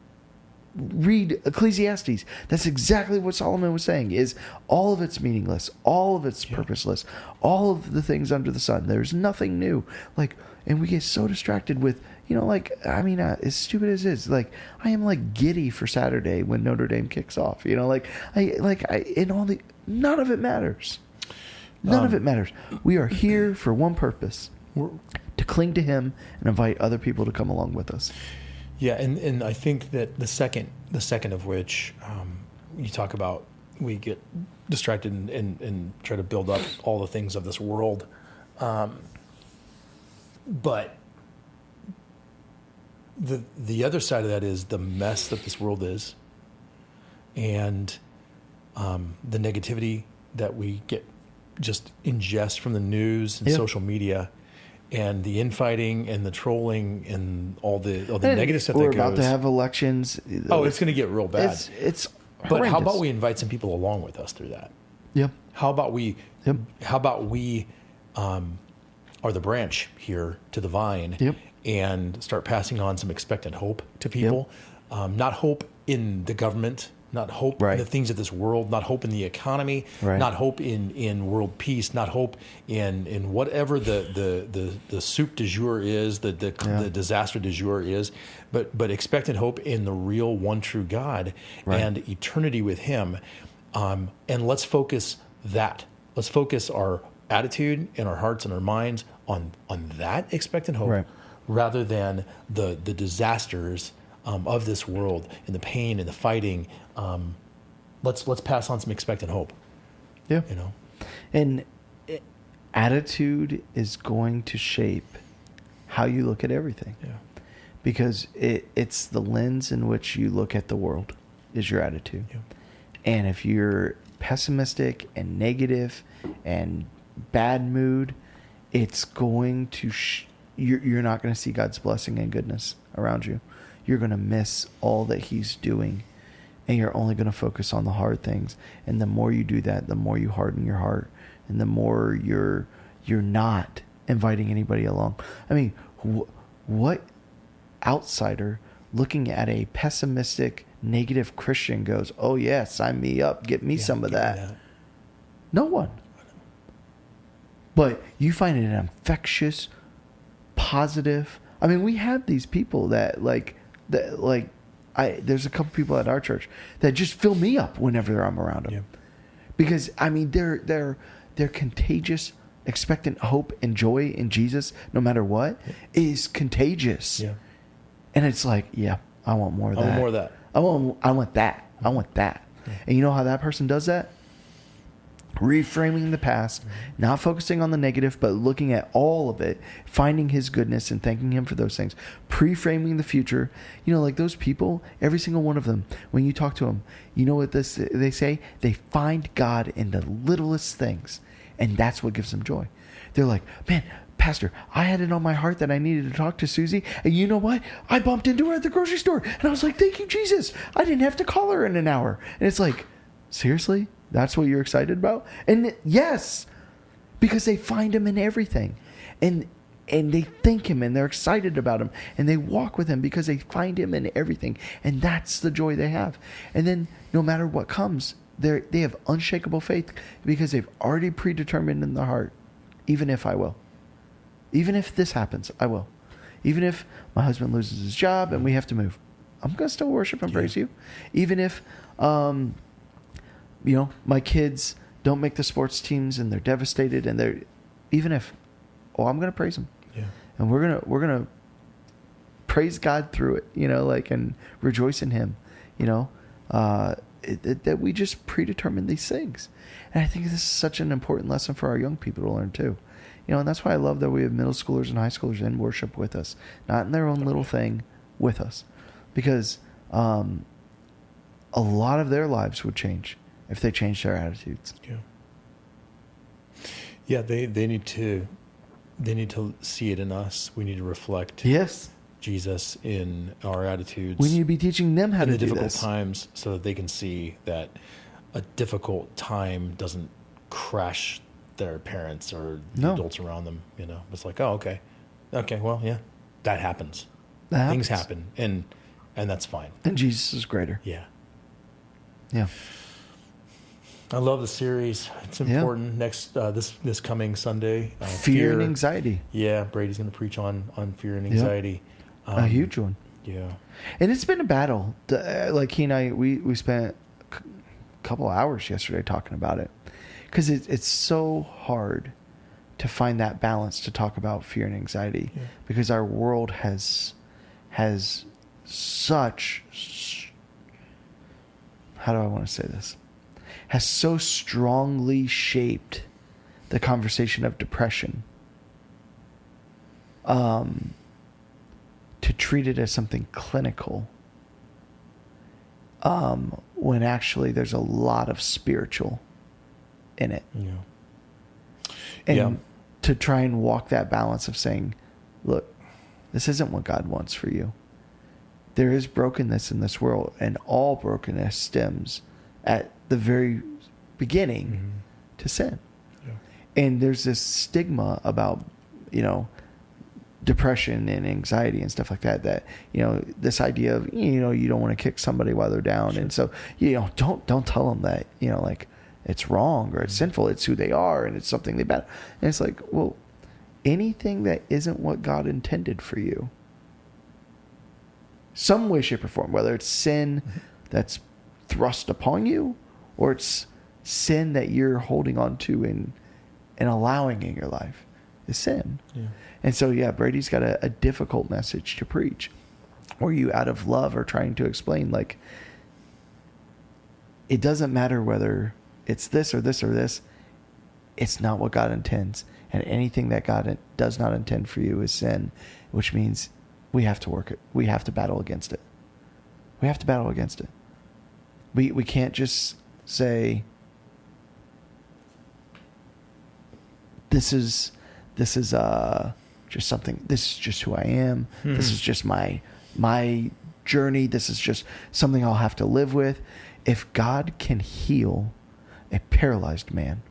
[SPEAKER 2] read Ecclesiastes, that's exactly what Solomon was saying, is all of it's meaningless, all of it's purposeless, all of the things under the sun. There's nothing new. And we get so distracted with, as stupid as it is, I am giddy for Saturday when Notre Dame kicks off. None of it matters. None of it matters. We are here for one purpose: to cling to Him and invite other people to come along with us.
[SPEAKER 1] Yeah, and I think that the second of which you talk about, we get distracted and try to build up all the things of this world, but the other side of that is the mess that this world is, and the negativity that we get just ingest from the news and social media, and the infighting and the trolling and all the negative stuff that goes.
[SPEAKER 2] We're about to have elections.
[SPEAKER 1] Oh, it's going to get real bad.
[SPEAKER 2] It's horrendous.
[SPEAKER 1] But how about we invite some people along with us through that?
[SPEAKER 2] Yep.
[SPEAKER 1] How about we are the branch here to the vine, and start passing on some expectant hope to people. Not hope in the government, not hope in the things of this world, not hope in the economy, not hope in world peace, not hope in whatever the soup du jour is, the disaster du jour is, but expectant hope in the real one true God and eternity with Him. And let's focus that. Let's focus our attitude and our hearts and our minds on that expectant hope, rather than the disasters of this world and the pain and the fighting. Let's pass on some expectant hope.
[SPEAKER 2] Yeah. And attitude is going to shape how you look at everything. Yeah. Because it's the lens in which you look at the world is your attitude. Yeah. And if you're pessimistic and negative and bad mood, it's going to you're not going to see God's blessing and goodness around you. You're going to miss all that He's doing, and you're only going to focus on the hard things. And the more you do that, the more you harden your heart, and the more you're not inviting anybody along. I mean, what outsider looking at a pessimistic, negative Christian goes, "Oh yeah, sign me up, get me some of that." No one. But you find it an infectious, positive. I mean, we have these people that there's a couple people at our church that just fill me up whenever I'm around them.
[SPEAKER 1] Yeah.
[SPEAKER 2] Because I mean, they're contagious. Expectant hope and joy in Jesus, no matter what, is contagious.
[SPEAKER 1] Yeah.
[SPEAKER 2] And it's like, yeah, I want more of that.
[SPEAKER 1] I want more of that.
[SPEAKER 2] I want that. I want that.
[SPEAKER 1] Yeah.
[SPEAKER 2] And you know how that person does that? Reframing the past, not focusing on the negative, but looking at all of it, finding his goodness and thanking him for those things. Pre-framing the future. You know, like those people, every single one of them, when you talk to them, you know what they say? They find God in the littlest things. And that's what gives them joy. They're like, man, Pastor, I had it on my heart that I needed to talk to Susie. And you know what? I bumped into her at the grocery store. And I was like, thank you, Jesus. I didn't have to call her in an hour. And it's like, seriously? That's what you're excited about? And yes, because they find him in everything. And they thank him and they're excited about him. And they walk with him because they find him in everything. And that's the joy they have. And then no matter what comes, they have unshakable faith because they've already predetermined in their heart, even if I will. Even if this happens, I will. Even if my husband loses his job and we have to move, I'm going to still worship and praise you. Even if, my kids don't make the sports teams and they're devastated and I'm going to praise him.
[SPEAKER 1] Yeah.
[SPEAKER 2] And we're going to praise God through it, and rejoice in him, that we just predetermine these things. And I think this is such an important lesson for our young people to learn too. And that's why I love that we have middle schoolers and high schoolers in worship with us, not in their own little thing with us, because a lot of their lives would change if they changed their attitudes.
[SPEAKER 1] Yeah, they need to see it in us. We need to reflect Jesus in our attitudes.
[SPEAKER 2] We need to be teaching them how to do
[SPEAKER 1] difficult
[SPEAKER 2] this.
[SPEAKER 1] times so that they can see that a difficult time doesn't crash their parents or the adults around them. It's like, oh, okay, well, yeah, that happens. Things happen, and that's fine.
[SPEAKER 2] And Jesus is greater.
[SPEAKER 1] Yeah.
[SPEAKER 2] I
[SPEAKER 1] love the series. It's important. Next, this coming Sunday,
[SPEAKER 2] fear and anxiety.
[SPEAKER 1] Yeah, Brady's going to preach on fear and anxiety.
[SPEAKER 2] A huge one.
[SPEAKER 1] Yeah.
[SPEAKER 2] And it's been a battle. Like he and I, we spent a couple hours yesterday talking about it. Because it's so hard to find that balance to talk about fear and anxiety. Yeah. Because our world has such... How do I want to say this? Has so strongly shaped the conversation of depression. To treat it as something clinical, when actually there's a lot of spiritual in it. And to try and walk that balance of saying, look, this isn't what God wants for you. There is brokenness in this world, and all brokenness stems at the very beginning to sin. And there's this stigma about, depression and anxiety and stuff like that, this idea of, you don't want to kick somebody while they're down. Sure. And so, don't tell them that, it's wrong or it's sinful. It's who they are and it's something they bad. And it's like, well, anything that isn't what God intended for you, some way, shape, or form, whether it's sin that's thrust upon you or it's sin that you're holding on to and allowing in your life, is sin. Yeah. And so, Brady's got a difficult message to preach, or you out of love are trying to explain, like, it doesn't matter whether it's this or this or this. It's not what God intends. And anything that God does not intend for you is sin, which means we have to work it. We have to battle against it. We have to battle against it. We can't just say, this is just something, this is just who I am. This is just my journey. This is just something I'll have to live with. If God can heal a paralyzed man,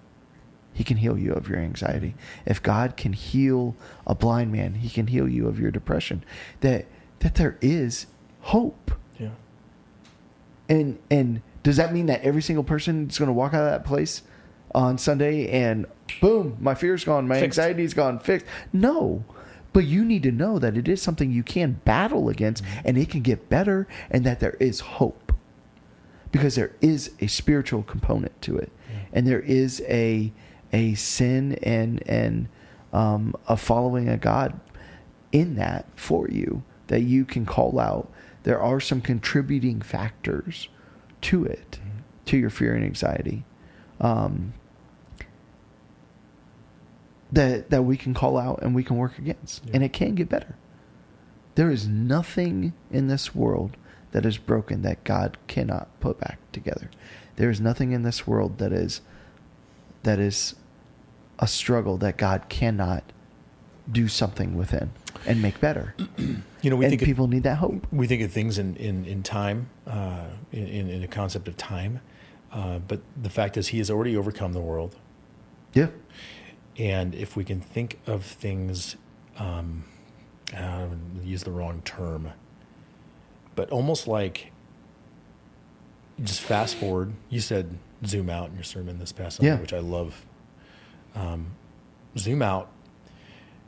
[SPEAKER 2] he can heal you of your anxiety. If God can heal a blind man, he can heal you of your depression. That there is hope.
[SPEAKER 1] Yeah.
[SPEAKER 2] And does that mean that every single person is going to walk out of that place on Sunday and boom, my fear's gone, my anxiety's gone, fixed? No. But you need to know that it is something you can battle against, and it can get better, and that there is hope. Because there is a spiritual component to it. Yeah. And there is a sin and a following of God in that for you that you can call out. There are some contributing factors to it, to your fear and anxiety, that we can call out and we can work against. Yeah. And it can get better. There is nothing in this world that is broken that God cannot put back together. There is nothing in this world that is a struggle that God cannot do something within and make better. People need that hope.
[SPEAKER 1] We think of things in time, in a concept of time, but the fact is, He has already overcome the world.
[SPEAKER 2] Yeah.
[SPEAKER 1] And if we can think of things, use the wrong term, but almost like just fast forward. You said zoom out in your sermon this past Sunday, which I love. Zoom out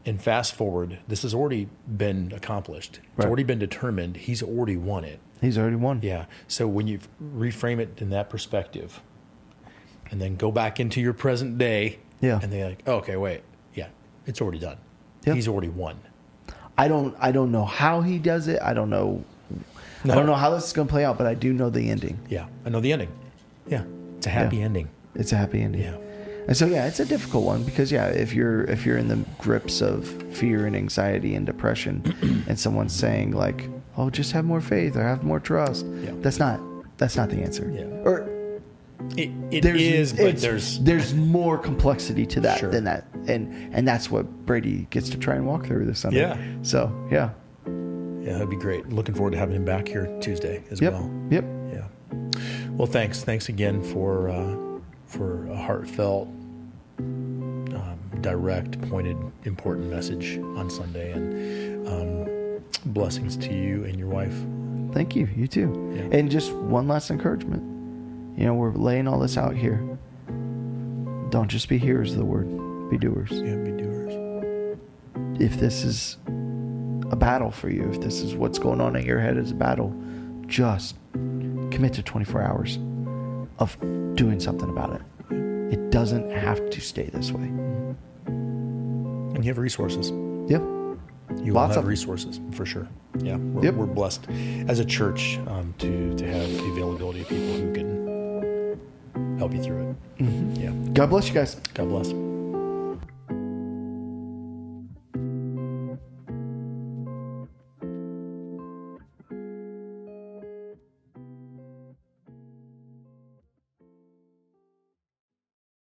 [SPEAKER 1] and fast forward. This has already been accomplished. It's already been determined. He's already won it.
[SPEAKER 2] He's already won.
[SPEAKER 1] Yeah. So when you reframe it in that perspective and then go back into your present day, and they're like, oh, okay, wait. Yeah, it's already done. Yep. He's already won.
[SPEAKER 2] I don't know how he does it. I don't know how this is going to play out, but I do know the ending.
[SPEAKER 1] Yeah, I know the ending. Yeah, it's a happy ending.
[SPEAKER 2] It's a happy ending.
[SPEAKER 1] Yeah.
[SPEAKER 2] And so, it's a difficult one because, if you're in the grips of fear and anxiety and depression and someone's saying like, oh, just have more faith or have more trust. Yeah. That's not the answer. Yeah. Or there's more complexity to that than that. And that's what Brady gets to try and walk through this Sunday. Yeah. So, yeah.
[SPEAKER 1] Yeah, that'd be great. Looking forward to having him back here Tuesday as well.
[SPEAKER 2] Yep.
[SPEAKER 1] Yeah. Well, thanks. Thanks again for a heartfelt, direct, pointed, important message on Sunday, and blessings to you and your wife.
[SPEAKER 2] Thank you. You too. Yeah. And just one last encouragement. We're laying all this out here. Don't just be hearers of the word. Be doers.
[SPEAKER 1] Yeah, be doers.
[SPEAKER 2] If this is a battle for you, if this is what's going on in your head as a battle, just commit to 24 hours of doing something about it. It doesn't have to stay this way.
[SPEAKER 1] And you have resources.
[SPEAKER 2] Yep.
[SPEAKER 1] You will have resources for sure. Yeah. We're blessed as a church to have the availability of people who can help you through it.
[SPEAKER 2] Mm-hmm. Yeah. God bless you guys.
[SPEAKER 1] God bless.